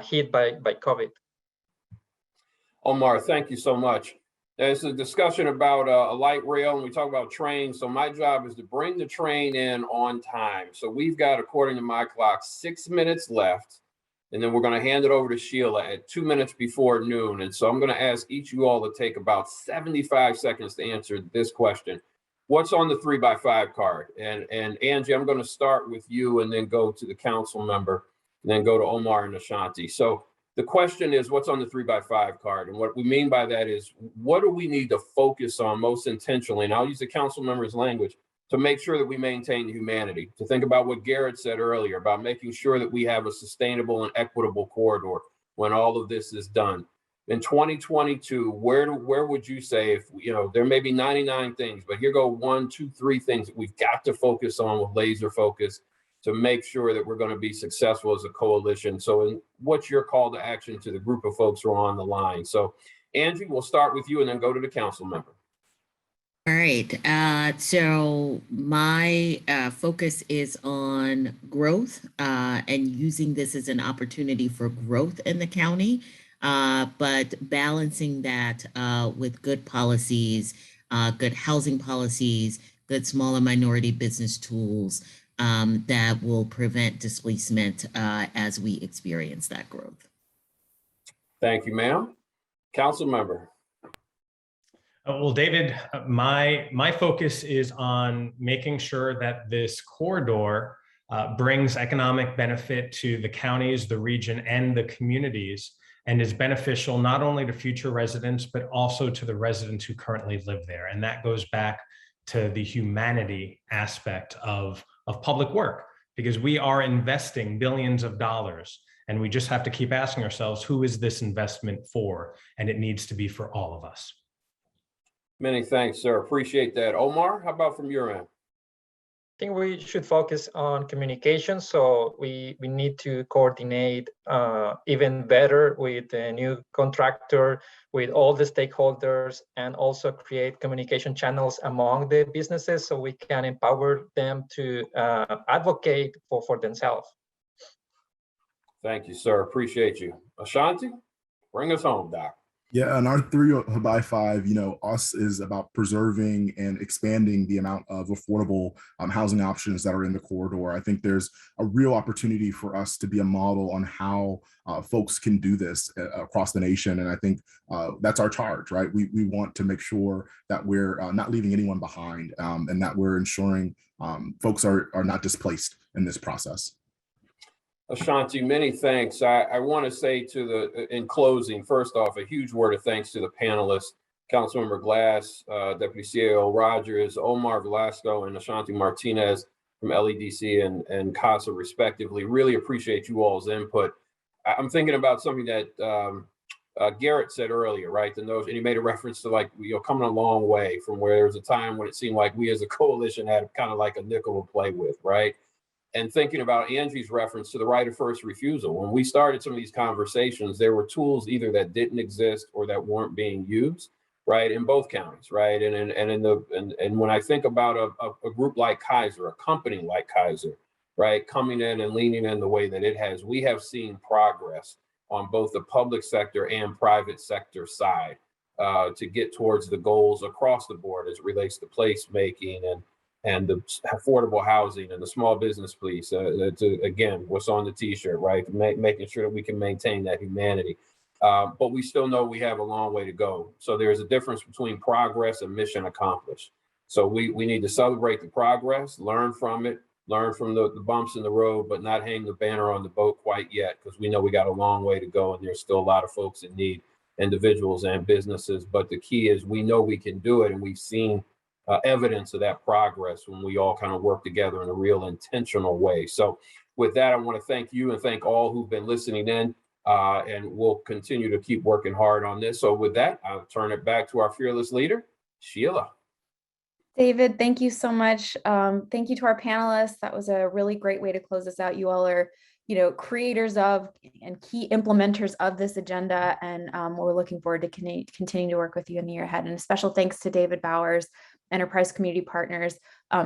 hit by COVID. Omar, thank you so much. There's a discussion about a light rail, and we talk about trains. So my job is to bring the train in on time. So we've got, according to my clock, 6 minutes left. And then we're going to hand it over to Sheila at 2 minutes before noon. And so I'm going to ask each of you all to take about 75 seconds to answer this question. What's on the 3x5 card? And Angie, I'm going to start with you and then go to the council member and then go to Omar and Ashanti. So the question is, what's on the 3x5 card? And what we mean by that is, what do we need to focus on most intentionally? And I'll use the council member's language to make sure that we maintain humanity, to think about what Garrett said earlier about making sure that we have a sustainable and equitable corridor when all of this is done. In 2022, where would you say, if there may be 99 things, but here go 1, 2, 3 things that we've got to focus on with laser focus to make sure that we're going to be successful as a coalition. So what's your call to action to the group of folks who are on the line? So Angie, we'll start with you and then go to the council member. All right, so my focus is on growth and using this as an opportunity for growth in the county, but balancing that with good policies, good housing policies, good small and minority business tools that will prevent displacement as we experience that growth. Thank you, ma'am. Council member. Well, David, my focus is on making sure that this corridor brings economic benefit to the counties, the region, and the communities, and is beneficial not only to future residents, but also to the residents who currently live there. And that goes back to the humanity aspect of public work, because we are investing billions of dollars, and we just have to keep asking ourselves, who is this investment for? And it needs to be for all of us. Many thanks, sir. Appreciate that. Omar, how about from your end? I think we should focus on communication. So we need to coordinate even better with the new contractor, with all the stakeholders, and also create communication channels among the businesses so we can empower them to advocate for themselves. Thank you, sir. Appreciate you. Ashanti, bring us home, Doc. Yeah, and our 3x5, us is about preserving and expanding the amount of affordable housing options that are in the corridor. I think there's a real opportunity for us to be a model on how folks can do this across the nation. And I think that's our charge, right? We want to make sure that we're not leaving anyone behind and that we're ensuring folks are not displaced in this process. Ashanti, many thanks. I want to say in closing, first off, a huge word of thanks to the panelists, Councilmember Glass, Deputy CAO Rogers, Omar Velasco, and Ashanti Martinez from LEDC and CASA respectively. Really appreciate you all's input. I'm thinking about something that Garrett said earlier, right? And he made a reference to coming a long way from where there was a time when it seemed like we as a coalition had kind of like a nickel to play with, right? And thinking about Angie's reference to the right of first refusal. When we started some of these conversations, there were tools either that didn't exist or that weren't being used, right, in both counties, right? And when I think about a group like Kaiser, a company like Kaiser, right, coming in and leaning in the way that it has, we have seen progress on both the public sector and private sector side to get towards the goals across the board as it relates to placemaking and the affordable housing and the small business police, again, what's on the t-shirt, right? Making sure that we can maintain that humanity. But we still know we have a long way to go. So there's a difference between progress and mission accomplished. So we need to celebrate the progress, learn from it, learn from the bumps in the road, but not hang the banner on the boat quite yet, because we know we got a long way to go and there's still a lot of folks in need, individuals and businesses. But the key is we know we can do it, and we've seen evidence of that progress when we all kind of work together in a real intentional way. So with that, I want to thank you and thank all who've been listening in, and we'll continue to keep working hard on this. So with that, I'll turn it back to our fearless leader, Sheila. David, thank you so much. Thank you to our panelists. That was a really great way to close this out. You all are, creators of and key implementers of this agenda, and we're looking forward to continuing to work with you in the year ahead. And a special thanks to David Bowers, Enterprise Community Partners,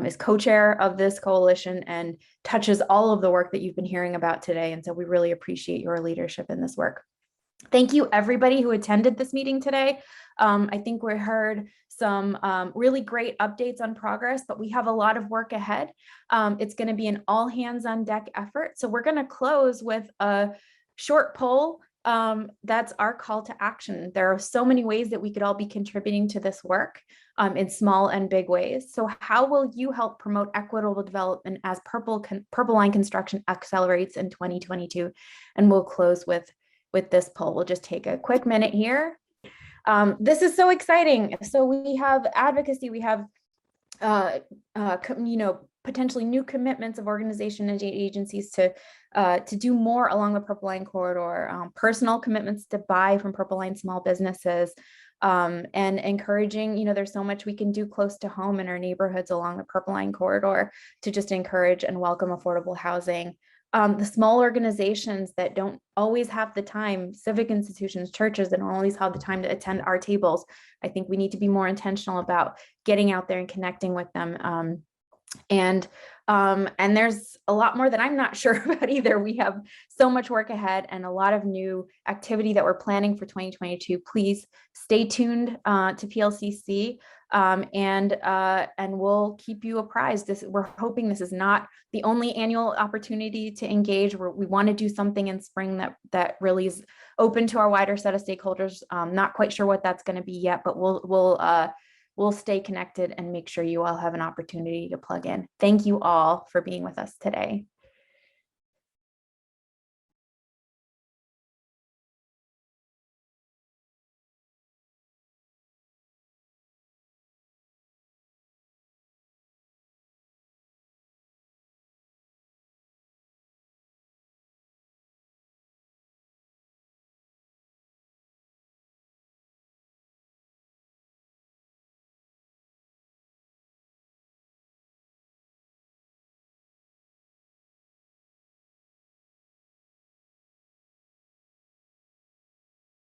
is co-chair of this coalition and touches all of the work that you've been hearing about today. And so we really appreciate your leadership in this work. Thank you, everybody who attended this meeting today. I think we heard some really great updates on progress, but we have a lot of work ahead. It's going to be an all hands on deck effort. So we're going to close with a short poll, that's our call to action. There are so many ways that we could all be contributing to this work in small and big ways. So how will you help promote equitable development as Purple Line construction accelerates in 2022? And we'll close with this poll. We'll just take a quick minute here. This is so exciting. So we have advocacy, we have potentially new commitments of organizations and agencies to do more along the Purple Line corridor, personal commitments to buy from Purple Line small businesses, and encouraging, there's so much we can do close to home in our neighborhoods along the Purple Line corridor to just encourage and welcome affordable housing. The small organizations that don't always have the time, civic institutions, churches that don't always have the time to attend our tables, I think we need to be more intentional about getting out there and connecting with them. And there's a lot more that I'm not sure about either. We have so much work ahead and a lot of new activity that we're planning for 2022. Please stay tuned to PLCC, and we'll keep you apprised. We're hoping this is not the only annual opportunity to engage. We want to do something in spring that really is open to our wider set of stakeholders. Not quite sure what that's going to be yet, but we'll stay connected and make sure you all have an opportunity to plug in. Thank you all for being with us today.